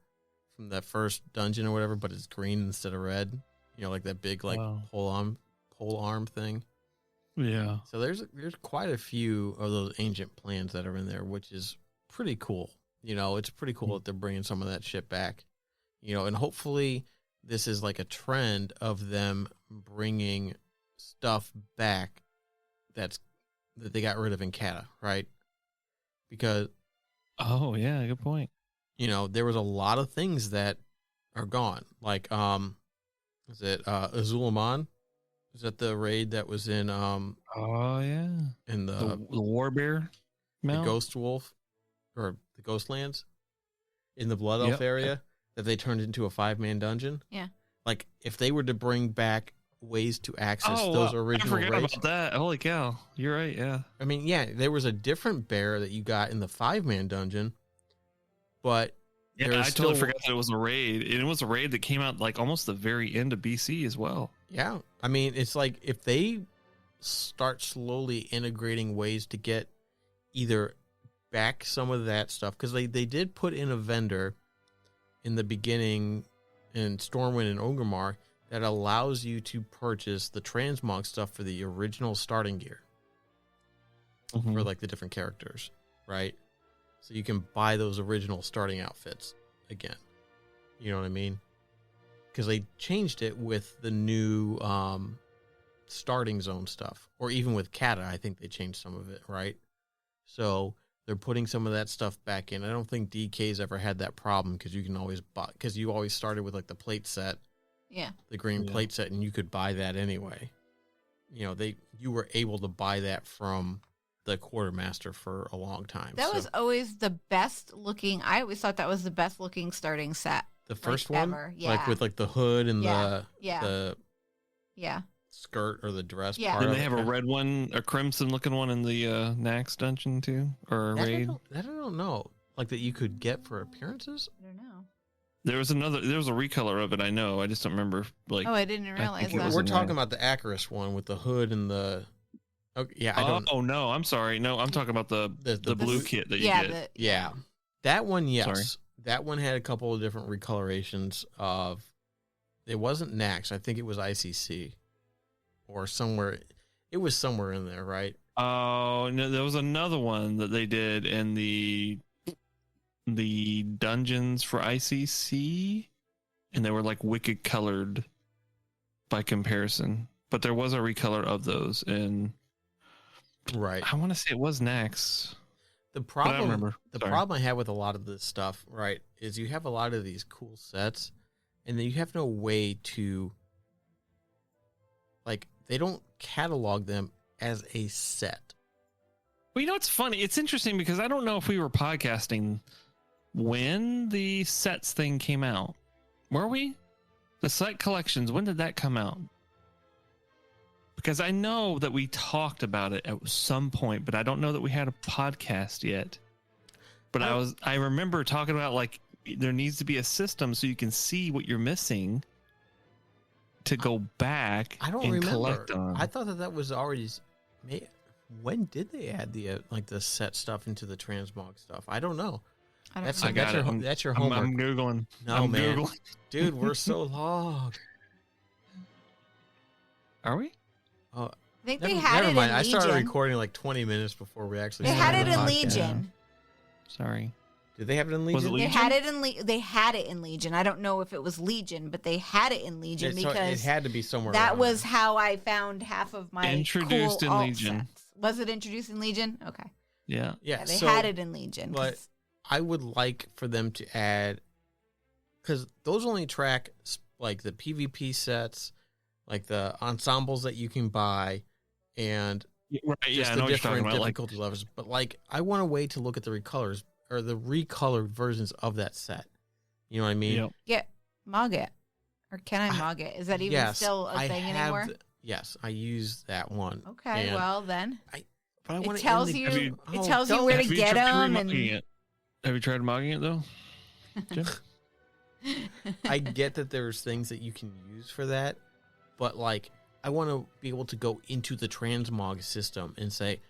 from that first dungeon or whatever, but it's green instead of red. You know, like that big Wow. pole arm thing. Yeah. So there's quite a few of those ancient plans that are in there, which is pretty cool. It's pretty cool that they're bringing some of that shit back. And hopefully this is like a trend of them bringing stuff back that they got rid of in Kata, right? Because Oh yeah, good point. there was a lot of things that are gone. Like is it Azulaman? Is that the raid that was in Oh yeah, in the War Bear the Mount. Ghost Wolf or the Ghostlands in the Blood Elf Yep. area that they turned into a 5-man dungeon? Yeah. Like if they were to bring back ways to access Oh, those I original forgot raids. about that. Holy cow, you're right. Yeah. I mean, yeah, there was a different bear that you got in the 5-man dungeon, but Yeah, there's I totally still- forgot that it was a raid. And it was a raid that came out like almost the very end of BC as well. Yeah. I mean, it's like if they start slowly integrating ways to get either back some of that stuff, because they did put in a vendor in the beginning in Stormwind and Orgrimmar that allows you to purchase the transmog stuff for the original starting gear for like the different characters, right? So you can buy those original starting outfits again. You know what I mean? Because they changed it with the new starting zone stuff, or even with Kata, I think they changed some of it, right? So they're putting some of that stuff back in. I don't think DK's ever had that problem because you can always buy, because you always started with like the plate set, Yeah. the green Yeah. plate set, and you could buy that anyway. You were able to buy that from the quartermaster for a long time. That So was always the best looking. I always thought that was the best looking starting set. the first like, one, ever. like Yeah. with like the hood and Yeah. Yeah. the Yeah. skirt or the dress Yeah. part. Didn't of they have it. a red one, a crimson looking one in the Nax dungeon too, or a That I raid? don't know. Like that you could get for appearances. I don't know. There was a recolor of it. I know. I just don't remember. Like, Oh, I didn't think realize it that. was We're in talking there. about the Acarus one with the hood and the. Okay, yeah, I don't. oh no, I'm sorry. No, I'm talking about the The blue blue- kit that you Yeah. get. Yeah, that one. Yes, Sorry. that one had a couple of different recolorations of. It wasn't Nax. I think it was ICC, or somewhere. It was somewhere in there, right? Oh no, there was another one that they did in the dungeons for ICC, and they were like wicked colored by comparison. But there was a recolor of those, and Right. I want to say it was Nax. The But I problem. don't remember. The Sorry. problem I have with a lot of this stuff, right, is you have a lot of these cool sets, and then you have no way to. Like, they don't catalog them as a set. Well, it's funny. It's interesting because I don't know if we were podcasting when the sets thing came out. Were we? The set collections, when did that come out? Because I know that we talked about it at some point, but I don't know that we had a podcast yet. But I remember talking about like there needs to be a system so you can see what you're missing to go back I don't and remember. collect on. I thought that was already. When did they add the the set stuff into the transmog stuff? I don't know. I don't That's know. I got it. That's your I'm homework. Googling. No, I'm man. Googling. Dude, we're so logged. Are we? Oh, I think never, they had never it mind. in I Legion. started recording like 20 minutes before we actually. They had started it the in podcast. Legion. Sorry. Did they have it in Was Legion? it They Legion? had it in they had it in Legion. I don't know if it was Legion, but they had it in Legion So it because had to be somewhere. that around was there. how I found half of my Introduced cool in alt Legion. sets. Was it introduced in Legion? Okay. Yeah. Yeah, Yeah, they so, had it in Legion. but 'cause- I would like for them to add, because those only track like the PvP sets, like the ensembles that you can buy, and Right. just Yeah, I the know what you're talking different about. Like, difficulty levels. But like, I want a way to look at the recolors or the recolored versions of that set. You know what I mean? yep. get Mog it. Or can I Mog it? Is that even Yes, still a I thing have anymore? yes, I use that one. Okay, And- well then. but I It wanna tells end the- you Have you- it tells you don't- where to Have you get tried them remogging and it? Have you tried mogging it though? Jim? I get that there's things that you can use for that, but like I want to be able to go into the transmog system and say,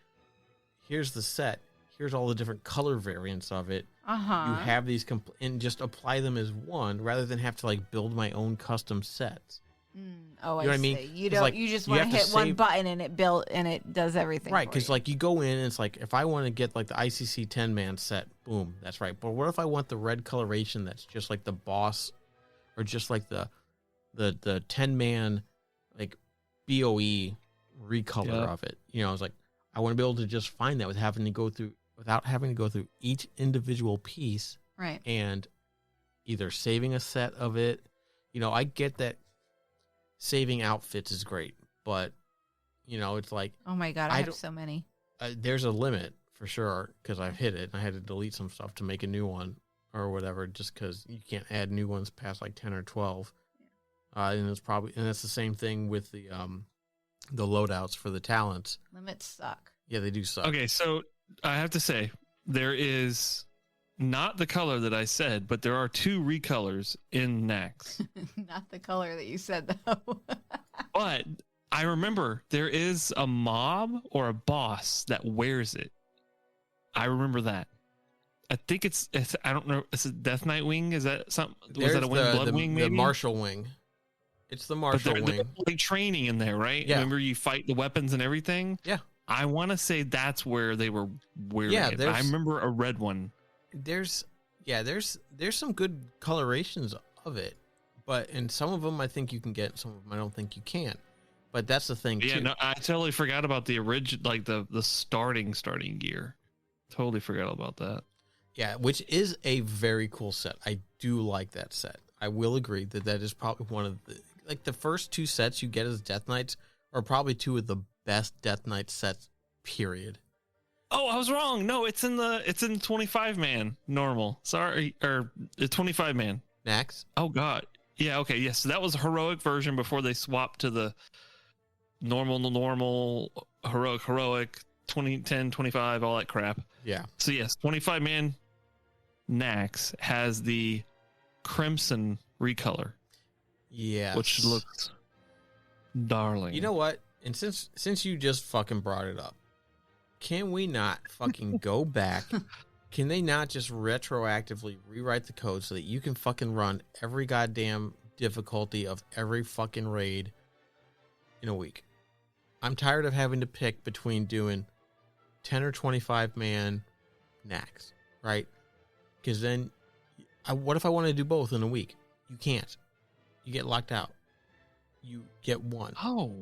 here's the set, here's all the different color variants of it. uh-huh. You have these and just apply them as one rather than have to like build my own custom sets. Oh, You know what I I mean? see. You It's don't. like, You just you want to have to hit one save- button and it does everything. Right, for because you. like you go in and it's like, if I want to get like the ICC 10-man set, boom, that's right. But what if I want the red coloration that's just like the boss, or just like the 10-man like BOE recolor Yep. of it? You know, it's like, I want to be able to just find that without having to go through each individual piece right. and either saving a set of it. You know, I get that saving outfits is great, but you know, it's like, Oh my god, I I have don't- so many. there's a limit for sure, because I've hit it and I had to delete some stuff to make a new one or whatever, just because you can't add new ones past like 10 or 12. And that's the same thing with the loadouts for the talents. Limits suck. Yeah, they do suck. Okay, so I have to say there is not the color that I said, but there are 2 recolors in Nax. Not the color that you said though. But I remember there is a mob or a boss that wears it. I remember that. I think it's I don't know. Is it Death Knight Wing? Is that something? Was There's that a wing? Blood Wing? Maybe the Marshall Wing. It's the But Marshall they're Wing. like training in there, right? Yeah. Remember you fight the weapons and everything. Yeah. I want to say that's where they were wearing Yeah, it. there's- I remember a red one. There's some good colorations of it, and some of them I think you can get, some of them I don't think you can. But that's the thing Yeah, too. no, I totally forgot about the original, like the starting gear. Totally forgot about that. Yeah, which is a very cool set. I do like that set. I will agree that is probably one of the first 2 sets you get as Death Knights are probably 2 of the best Death Knight sets, period. Oh, I was wrong. No, it's in 25 man normal. Sorry, or the 25 man. Next. Oh God. Yeah. Okay. Yes. So that was a heroic version before they swapped to the normal, heroic, 20, 10, 25, all that crap. Yeah. So yes, 25 man Nax has the crimson recolor, Yeah. which looks darling. You know what? And since you just fucking brought it up, can we not fucking go back? Can they not just retroactively rewrite the code so that you can fucking run every goddamn difficulty of every fucking raid in a week? I'm tired of having to pick between doing 10 or 25 man Nax, right? Because then, what if I want to do both in a week? You can't. You get locked out. You get one. Oh,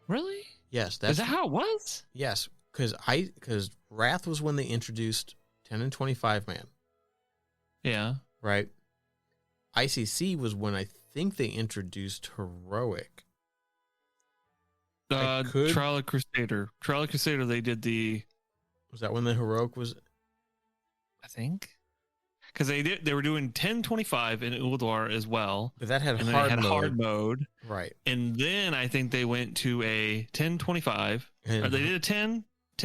really? Yes, Is that's that how it was? yes. Because Wrath was when they introduced 10 and 25 man, Yeah. right? ICC was when I think they introduced heroic. I could- Trial of Crusader. Trial of Crusader. They did the. Was that when the heroic was? I think. Because they were doing 1025 in Ulduar as well. But that had And then hard they had mode, hard mode. right? And then I think they went to a 1025. Or And they did a 10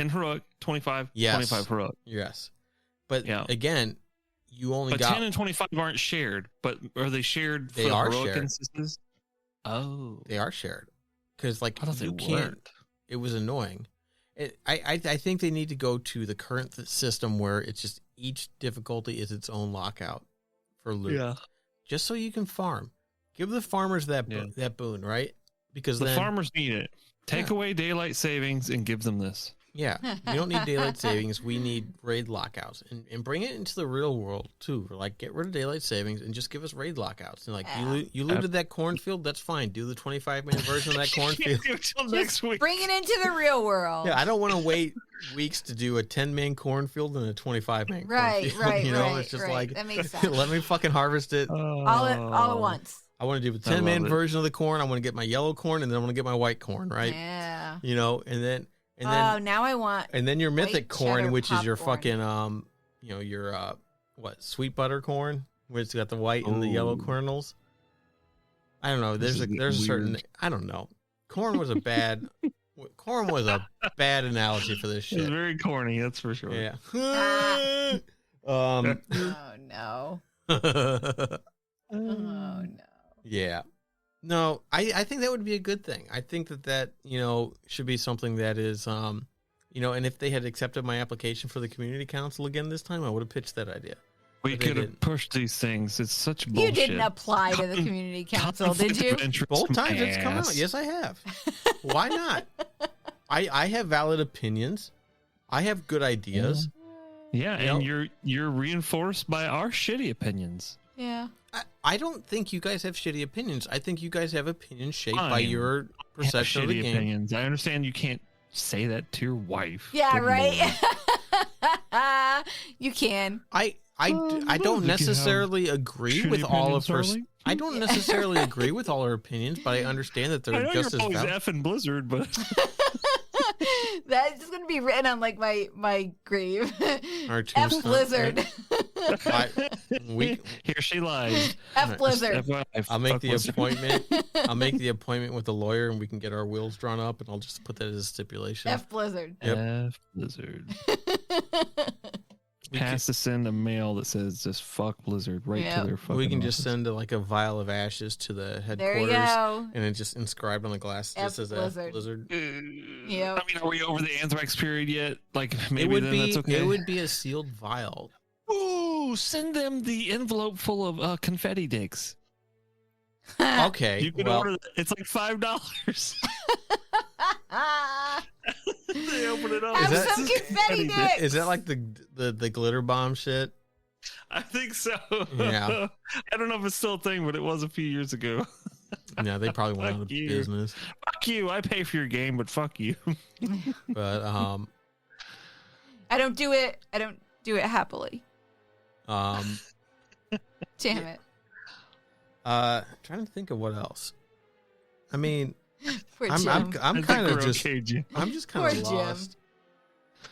heroic, 25, Yes. 25 heroic. yes, but Yeah. again, you only But got 10 and 25 aren't shared. But are they shared for They are heroic shared. instances? Oh. they are shared because like I thought they you can't. weren't. It was annoying. I think they need to go to the current system where it's just each difficulty is its own lockout for loot. Just so you can farm. Give the farmers that boon, right? Because The then, farmers need it. Take Yeah. away daylight savings and give them this. yeah, we don't need daylight savings. We need raid lockouts, and bring it into the real world too. Like, get rid of daylight savings and just give us raid lockouts. And like, you looted that cornfield, that's fine. Do the 25 man version of that cornfield. Until Just next week. bring it into the real world. Yeah, I don't want to wait weeks to do a 10-man cornfield and a 25-man Right, cornfield. right, You know, right, it's just right. like, That makes sense. let me fucking harvest it. all at once. I want to do a I love 10-man it. version of the corn. I want to get my yellow corn, and then I want to get my white corn, right? Yeah. You know, and then Oh, now I want. and then your mythic white corn, cheddar which is your popcorn. fucking your sweet butter corn, where it's got the white and the yellow Ooh. kernels. I don't know. This There's is getting a certain weird. I don't know. Corn was a bad analogy for this It's shit. very corny, that's for sure. Yeah. Oh no. Oh no. Yeah. No, I think that would be a good thing. I think that should be something that is, and if they had accepted my application for the community council again this time, I would have pitched that idea. We But they could have didn't. pushed these things. It's such bullshit. You didn't apply to the community council, did Conflict you? of interest, Both times my it's come out. ass. Yes, I have. Why not? I have valid opinions. I have good ideas. Yeah, You and know? you're reinforced by our shitty opinions. Yeah. I don't think you guys have shitty opinions. I think you guys have opinions shaped by Fine. your Have perception of the shitty game. opinions. I understand you can't say that to your wife. Yeah, Good right. Lord. You can. I Well, don't you can have necessarily agree shitty with all of her. opinions, darling. I don't necessarily agree with all her opinions, but I understand that I they're know just you're as always valid. effing Blizzard, but That's gonna be written on like my grave. Our F tombstone, Blizzard. we, here she lies. F Blizzard. FYI, I'll make fuck the Blizzard. appointment. I'll make the appointment with the lawyer, and we can get our wills drawn up, and I'll just put that as a stipulation. F Blizzard. Yep. F Blizzard. Has to send a mail that says just fuck Blizzard right Yep. to their fucking We can just office. send like a vial of ashes to the There you headquarters, go. and it just inscribed on the glass F just as Blizzard. F Blizzard. Yep. I mean, are we over the anthrax period yet? Like maybe It would then be that's okay. it would be a sealed vial. Ooh, send them the envelope full of confetti dicks. Okay, You can well, order. It's like $5. They open it up. Have that- some confetti dicks. is that like the glitter bomb shit? I think so. Yeah. I don't know if it's still a thing, but it was a few years ago. Yeah, they probably went out of Fuck you. business. Fuck you. I pay for your game, but fuck you. But I don't do it. I don't do it happily. um, Damn it. trying to think of what else. I mean, Poor I'm Jim. I'm I think kind of we're just okay, Jim. I'm just kind Poor of Jim. lost.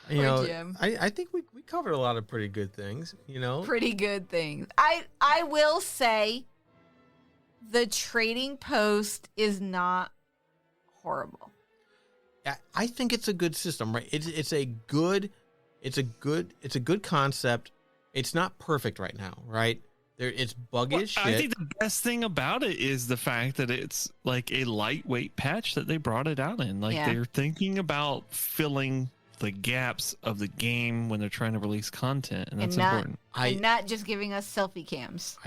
You Poor know, Jim. I think we covered a lot of pretty good things. You know, Pretty good things. I will say the trading post is not horrible. I think it's a good system, right? It's a good concept. It's not perfect right now, right? It's buggy as shit. I think the best thing about it is the fact that it's like a lightweight patch that they brought it out in. Like Yeah. they're thinking about filling the gaps of the game when they're trying to release content, and that's And not- important. And not just giving us selfie cams.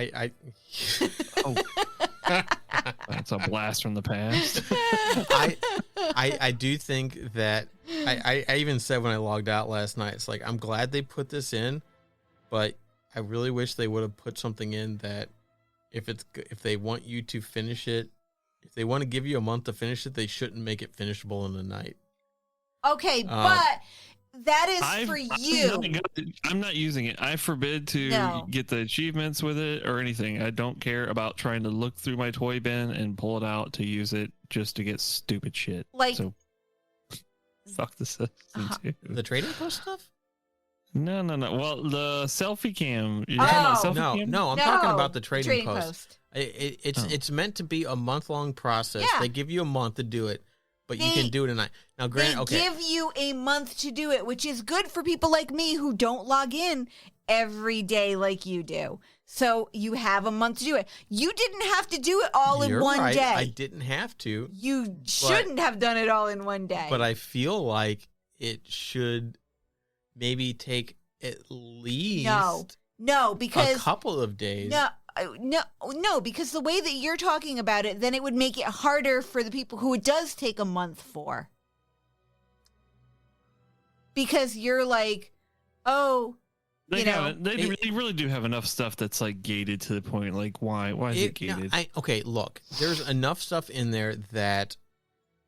Oh, that's a blast from the past. I do think that I even said when I logged out last night, it's like I'm glad they put this in, but I really wish they would have put something in that if they want you to finish it, if they want to give you a month to finish it, they shouldn't make it finishable in a night. Okay, but that is for you. I'm not using it. I forbid to No. get the achievements with it or anything. I don't care about trying to look through my toy bin and pull it out to use it just to get stupid shit. Like- so, fuck the system too. The trading post stuff? No. Well, the selfie cam. You're Oh. talking about selfie cam? No, I'm talking about the trading post. post. It's meant to be a month-long process. Yeah. They give you a month to do it, but you They- can do it in a night. Now, They granted, okay, give you a month to do it, which is good for people like me who don't log in every day like you do. So you have a month to do it. You didn't have to do it all in you're one right. day. I didn't have to, You shouldn't have done it all in one day. but I feel like it should maybe take at least no, a because couple of days. no, because the way that you're talking about it, then it would make it harder for the people who it does take a month for. Because you're like, oh, They you know, haven't. They really do have enough stuff that's like gated to the point. Like, why? Why is it No, gated? okay, look, there's enough stuff in there that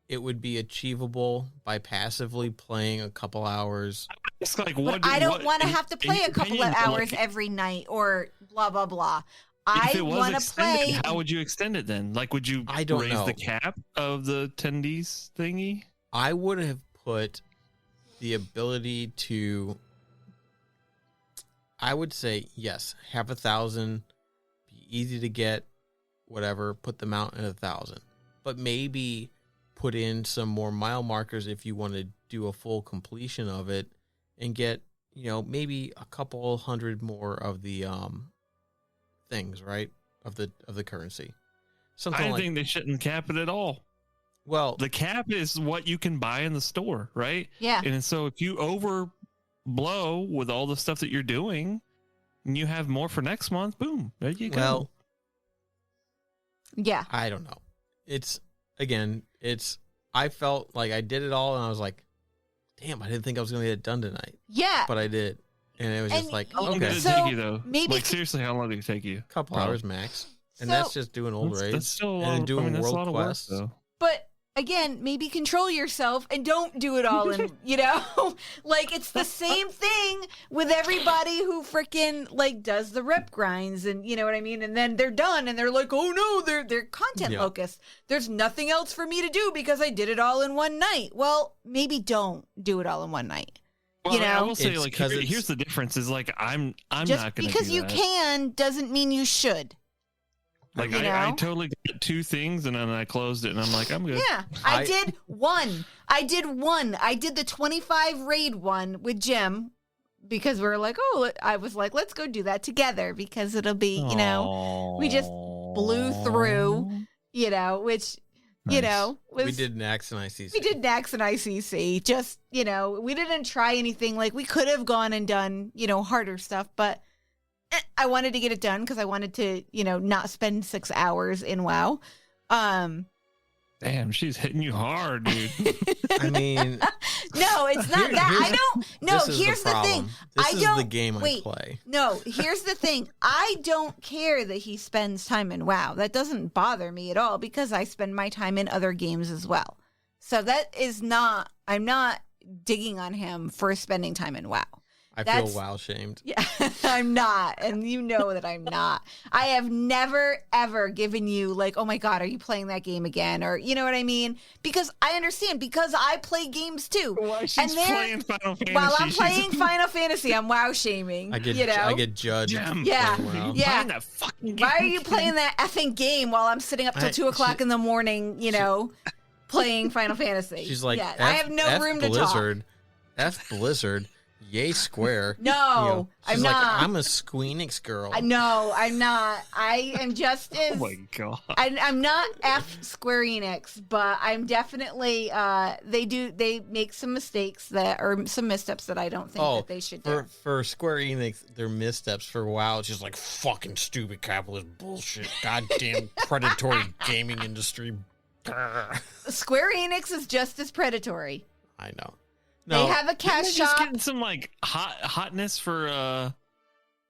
it would be achievable by passively playing a couple hours. It's like but what? I don't what- want to in- have to in play your a couple opinion, of hours like, every night or blah, blah, blah. If I it was want to extended, play. how would you extend it then? Like, would you I don't raise know. the cap of the attendees thingy? I would have put the ability to, I would say, yes, have 1,000, be easy to get, whatever, put them out at 1,000. But maybe put in some more mile markers if you want to do a full completion of it and get, maybe a couple hundred more of the things, right? Of the currency. Something I like, think they shouldn't cap it at all. well, The cap is what you can buy in the store, right? Yeah. And so if you overblow with all the stuff that you're doing, and you have more for next month, boom, there you go. Well, Yeah. I don't know. I felt like I did it all, and I was like, damn, I didn't think I was going to get it done tonight. Yeah. But I did. And it was And just like, How long okay, did it So, take you though? maybe Like seriously, how long did it take you? a couple hours max. And So- that's just doing old That's raids. still a and lot. then Of, doing that's a world lot of work, quests. though. But again, maybe control yourself and don't do it all in, like it's the same thing with everybody who freaking like does the rep grinds and you know what I mean? And then they're done and they're like, oh no, they're content Yeah. locusts. There's nothing else for me to do because I did it all in one night. Well, maybe don't do it all in one night. Well, You I know? will say, It's like, 'cause it's- here's the difference: is like I'm Just not going to because do you that. can doesn't mean you should. Like you I know? totally did 2 things and then I closed it and I'm like, I'm good. Yeah, I I- did one. I did the 25 raid one with Jim because we were like, I was like, let's go do that together because it'll be, we just blew through, which, Nice. was. We did Nax and ICC. We did Nax and ICC. Just, we didn't try anything. Like, we could have gone and done, harder stuff, but I wanted to get it done because I wanted to, not spend 6 hours in WoW. Damn, she's hitting you hard, dude. I mean, No, it's not that. I don't. No, this is here's the thing. problem. This I is don't. the game wait, I play. No, here's the thing. I don't care that he spends time in WoW. That doesn't bother me at all because I spend my time in other games as well. So that is not. I'm not digging on him for spending time in WoW. I That's- feel WoW shamed. Yeah, I'm not. And you know that I'm not. I have never, ever given you like, oh my God, are you playing that game again? Or, you know what I mean? Because I understand, because I play games too. Why she's And there- playing Final Fantasy? While I'm she's- playing Final Fantasy, I'm WoW shaming. I get I get judged. Gem. Yeah. for WoW. Yeah. Playing that fucking game. Why are you playing that effing game while I'm sitting up till 2 o'clock in the morning, playing Final Fantasy? She's like, yeah, I have no room to Blizzard, F Blizzard, yay Square. talk. No, She's I'm like, not. I'm a Squeenix girl. No, I'm not. I am just Oh as. my god. I'm not F Square Enix, but I'm definitely. They make some mistakes that or some missteps that I don't think that they should do. for Square Enix, their missteps for WoW, it's just like fucking stupid capitalist bullshit. Goddamn predatory gaming industry. Square Enix is just as predatory. I know. They have a Didn't cash they just shop. getting some like hotness for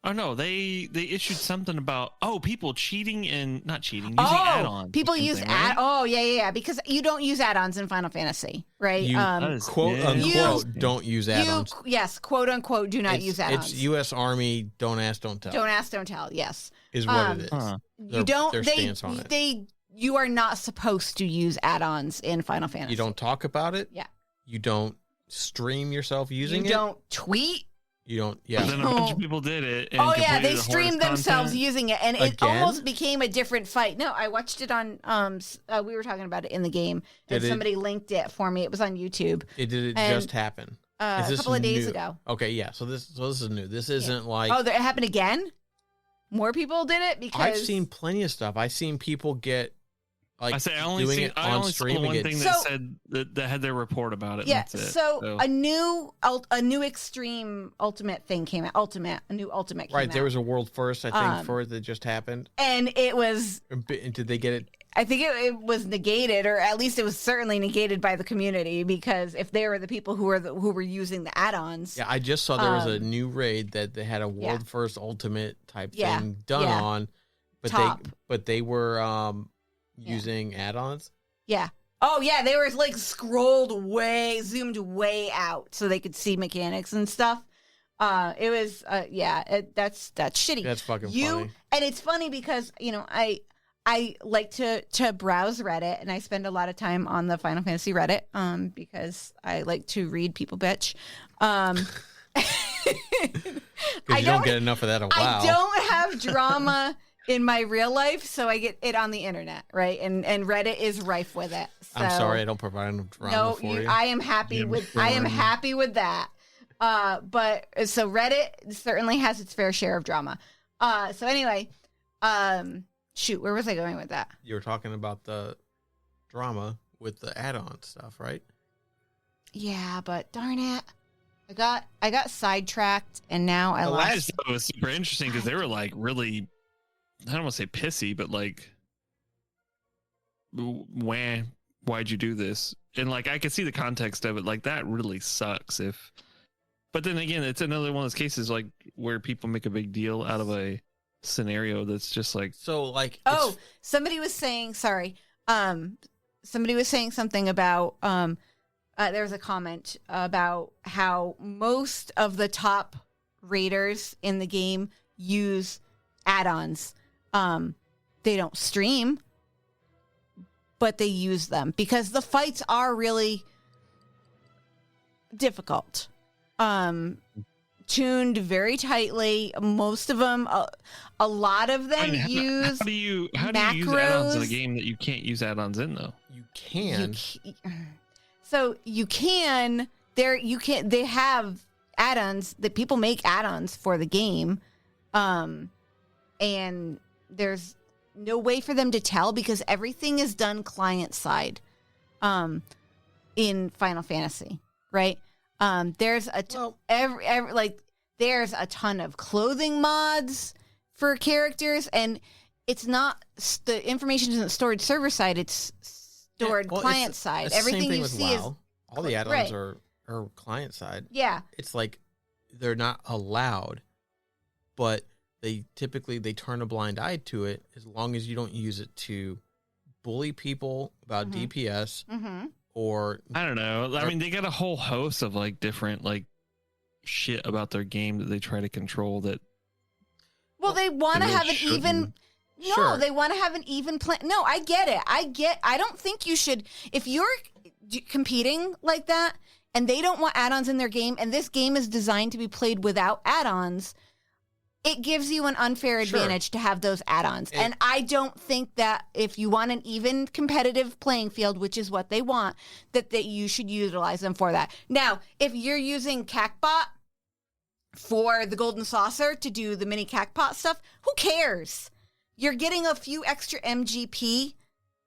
oh no, they issued something about people cheating and not cheating, using add-ons. People or use something, right? yeah, because you don't use add-ons in Final Fantasy, right? You- That is- Quote yeah. unquote, don't use add-ons. Yes, quote unquote, do not use add-ons. It's U.S. Army. Don't ask, don't tell. Don't ask, don't tell. Yes, is what it is. Huh. you don't. Their stance on it. You are not supposed to use add-ons in Final Fantasy. You don't talk about it. Yeah. You don't stream yourself using You it. don't tweet. You don't. But Yeah. then a bunch of people did it. And Oh yeah, completed they the hardest streamed themselves content. using it, and it Again? almost became a different fight. No, I watched it on. We were talking about it in the game, and Did it- somebody linked it for me. It was on YouTube It did it And, just happen. a Is this couple of days new? ago. Okay, yeah. So this is new. This isn't like Oh, it happened again. More people did it because I've seen plenty of stuff. I've seen people get like I say I only doing see it I on only saw stream one and thing get. that So- said that had their report about it. Yeah, and that's it. so a new extreme ultimate thing came out. A new ultimate came Right, out. there was a world first, I think, Um, for it that just happened. and it was. Did they get it? I think it was negated, or at least it was certainly negated by the community because if they were the people who were using the add-ons, Yeah, I just saw there was a new raid that they had a world first ultimate type Yeah, thing done yeah. on, but Top. they were using add-ons. yeah. Oh yeah, they were like zoomed way out so they could see mechanics and stuff. It was that's shitty. That's fucking funny. And it's funny because I like to browse Reddit, and I spend a lot of time on the Final Fantasy Reddit because I like to read people bitch. Because you don't get enough of that. I don't have drama in my real life, so I get it on the internet, right? And Reddit is rife with it. So, I'm sorry, I don't provide enough drama no, for you. I am happy Yeah, with sure. I am happy with that. But so Reddit certainly has its fair share of drama. So anyway, shoot, where was I going with that? You were talking about the drama with the add-on stuff, right? Yeah, but darn it, I got sidetracked, and now I I lost. just thought it was super interesting because they were like really, I don't want to say pissy, but like, why'd you do this? And like, I could see the context of it. Like, that really sucks. But then again, it's another one of those cases like where people make a big deal out of a scenario that's just like, So like, Oh, somebody was saying, sorry. Somebody was saying something about, there was a comment about how most of the top raiders in the game use add-ons. They don't stream, but they use them because the fights are really difficult. Tuned very tightly. Most of them, a lot of them I mean, use how do you use add-ons in a macros. game that you can't use add-ons in though? you can. So you can they have add-ons that people make add-ons for the game, and there's no way for them to tell because everything is done client side in Final Fantasy, right? There's there's a ton of clothing mods for characters, and it's not, the information isn't stored server side, it's stored client side. It's the same Everything thing you with see is WoW. All the add-ons right. are client side. Yeah. It's like they're not allowed, but they turn a blind eye to it as long as you don't use it to bully people about DPS or I don't know. I mean, they got a whole host of like different like shit about their game that they try to control that. Well, they want to really have an even. shouldn't. No, Sure. they want to have an even plan. No, I get it. I don't think you should. If you're competing like that and they don't want add-ons in their game, and this game is designed to be played without add-ons, it gives you an unfair advantage to have those add-ons. And I don't think that if you want an even competitive playing field, which is what they want, that you should utilize them for that. Now, if you're using CACBot for the Golden Saucer to do the mini CACBot stuff, who cares? You're getting a few extra MGP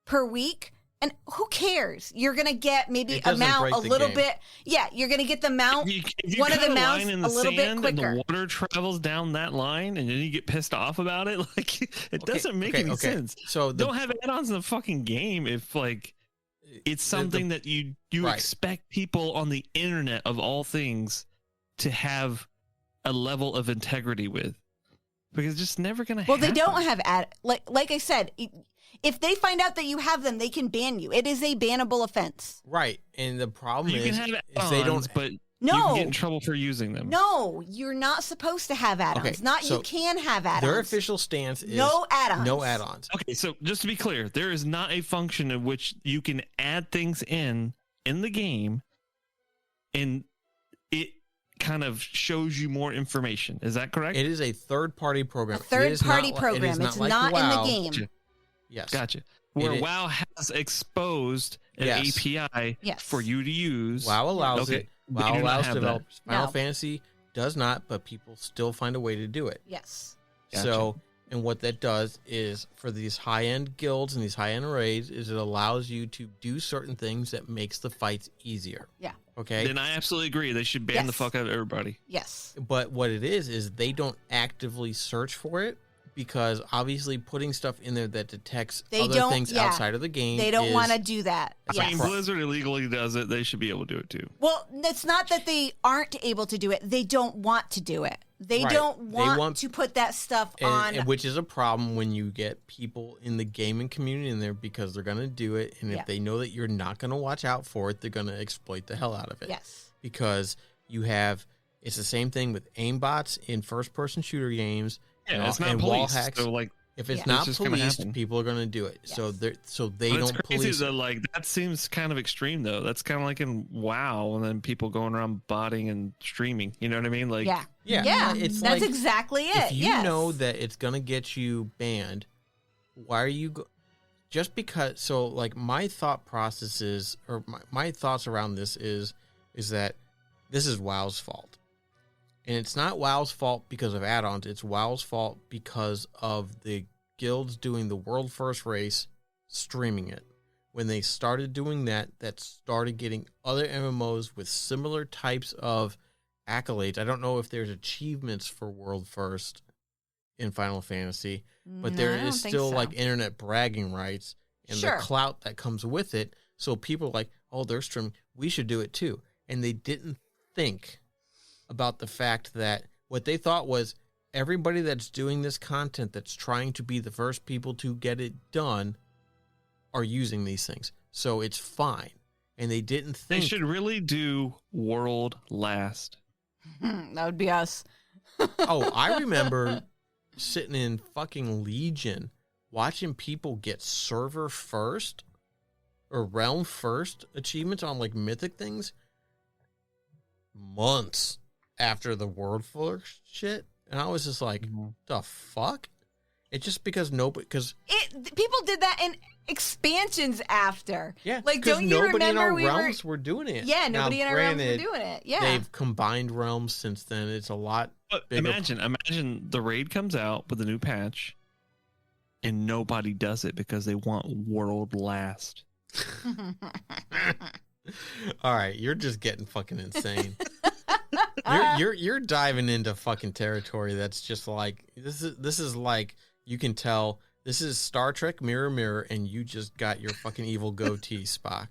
per week, and who cares? You're going to get maybe a mount a little bit. Yeah, you're going to get the mount, If you one of cut the a mounts line in a the little bit sand and quicker. the water travels down that line, and then you get pissed off about it. Like, it doesn't make any sense. So Don't have add-ons in the fucking game if like it's something that you Right. expect people on the internet of all things to have a level of integrity with, because it's just never gonna Well, happen. they don't have like I said, if they find out that you have them, they can ban you. It is a bannable offense. right. And the problem You is can have if they add-ons, don't. but you No. can get in trouble for using them. No, you're not supposed to have add-ons. Okay, Not so you can have add-ons. Their official stance is no add-ons. No add-ons. Okay, so just to be clear, there is not a function in which you can add things in the game, and it kind of shows you more information. Is that correct? It is a third-party program. A third-party program. It is It's like not in the WoW. game. Gotcha. Yes. Gotcha. Where is. WoW has exposed an Yes. API Yes. for you to use. WoW allows Okay, it. but you WoW do not allows have that. developers. Final No. Fantasy does not, but people still find a way to do it. Yes. Gotcha. So, and what that does is for these high-end guilds and these high-end raids is it allows you to do certain things that makes the fights easier. Yeah. Okay. Then I absolutely agree. They should ban the Yes. fuck out of everybody. Yes. But what it is they don't actively search for it because obviously putting stuff in there that detects They other don't- things yeah. outside of the game. They don't is- want to do that. I Yes. mean, Blizzard illegally does it. They should be able to do it too. Well, it's not that they aren't able to do it. They don't want to do it. They Right. don't They want, want- to put that stuff And, on. and which is a problem when you get people in the gaming community in there because they're going to do it. And Yeah. if they know that you're not going to watch out for it, they're going to exploit the hell out of it. Yes. Because it's the same thing with aimbots in first-person shooter games. Yeah, it's not and wall police. hacks. So like, If it's Yeah. not It's just gonna policed, happen. people are going to do it. Yes. So they but don't it's crazy police that it. like that seems kind of extreme though. That's kind of like in WoW, and then people going around botting and streaming. You know what I mean? Like, Yeah. Yeah, it's That's like, exactly it. if you yes. know that it's going to get you banned, why are you just because? So like my thought process is, or my thoughts around this is that this is WoW's fault. And it's not WoW's fault because of add-ons. It's WoW's fault because of the guilds doing the world first race, streaming it. When they started doing that, that started getting other MMOs with similar types of accolades. I don't know if there's achievements for world first in Final Fantasy, but No, there I don't is think still so. like internet bragging rights and Sure. the clout that comes with it. So people are like, oh, they're streaming, we should do it too. And they didn't think about the fact that what they thought was everybody that's doing this content that's trying to be the first people to get it done are using these things. So it's fine. And they didn't They think should really do world last. That would be us. Oh, I remember sitting in fucking Legion watching people get server first or realm first achievements on like mythic things months after the world first shit. And I was just like, the fuck? It's just because People did that in expansions after. yeah, Like, 'cause don't you nobody in remember our we were? realms were doing it. Yeah, Now, nobody in our realms were granted, doing it. Yeah. They've combined realms since then. It's a lot But bigger. imagine the raid comes out with a new patch, and nobody does it because they want world last. All right, you're just getting fucking insane. You're diving into fucking territory that's just like this is like you can tell this is Star Trek Mirror Mirror and you just got your fucking evil goatee, Spock.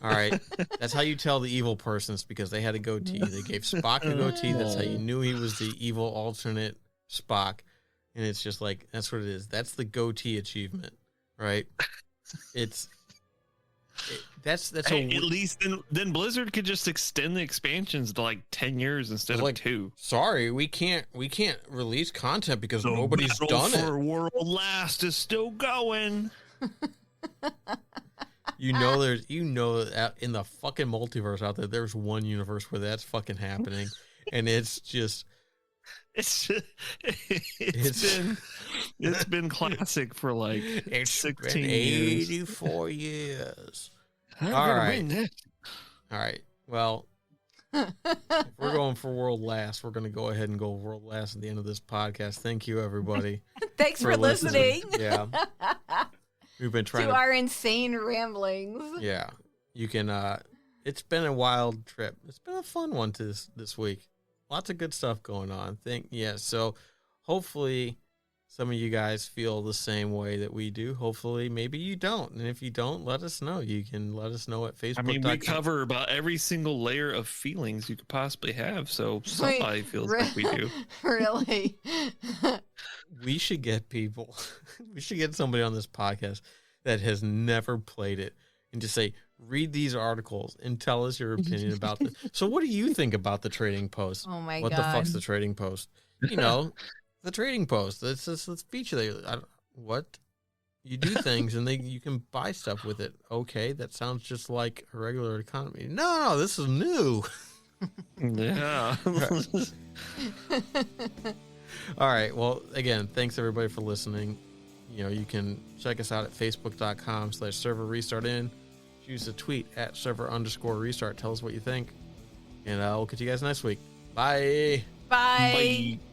All right, that's how you tell the evil person's because they had a goatee. They gave Spock a goatee. That's how you knew he was the evil alternate Spock. And it's just like that's what it is. That's the goatee achievement, right? That's Hey, at least then Blizzard could just extend the expansions to like 10 years instead like of 2. Sorry, we can't release content because nobody's done it. World last is still going. You know that in the fucking multiverse out there's one universe where that's fucking happening, and it's just It's been classic for like 16 years. 84 years. I'm All gonna right. win this. All right. Well, if we're going for world last, we're going to go ahead and go world last at the end of this podcast. Thank you, everybody. Thanks for listening. Yeah. We've been trying to our insane ramblings. Yeah. You can it's been a wild trip. It's been a fun one this week. Lots of good stuff going on. So hopefully some of you guys feel the same way that we do. Hopefully maybe you don't. And if you don't, let us know. You can let us know at Facebook. I mean, we cover about every single layer of feelings you could possibly have. So somebody feels like we do. Really? We should get people. We should get somebody on this podcast that has never played it and just say, read these articles and tell us your opinion about this. So what do you think about the Trading Post? Oh my what God. The fuck's the Trading Post? You know, the Trading Post. Let's feature there. What? You do things and you can buy stuff with it. Okay, that sounds just like a regular economy. No, this is new. Yeah. All right. Well, again, thanks everybody for listening. You know, you can check us out at facebook.com/server restart in. Use a tweet at server_restart. Tell us what you think. And we'll catch you guys next week. Bye. Bye. Bye.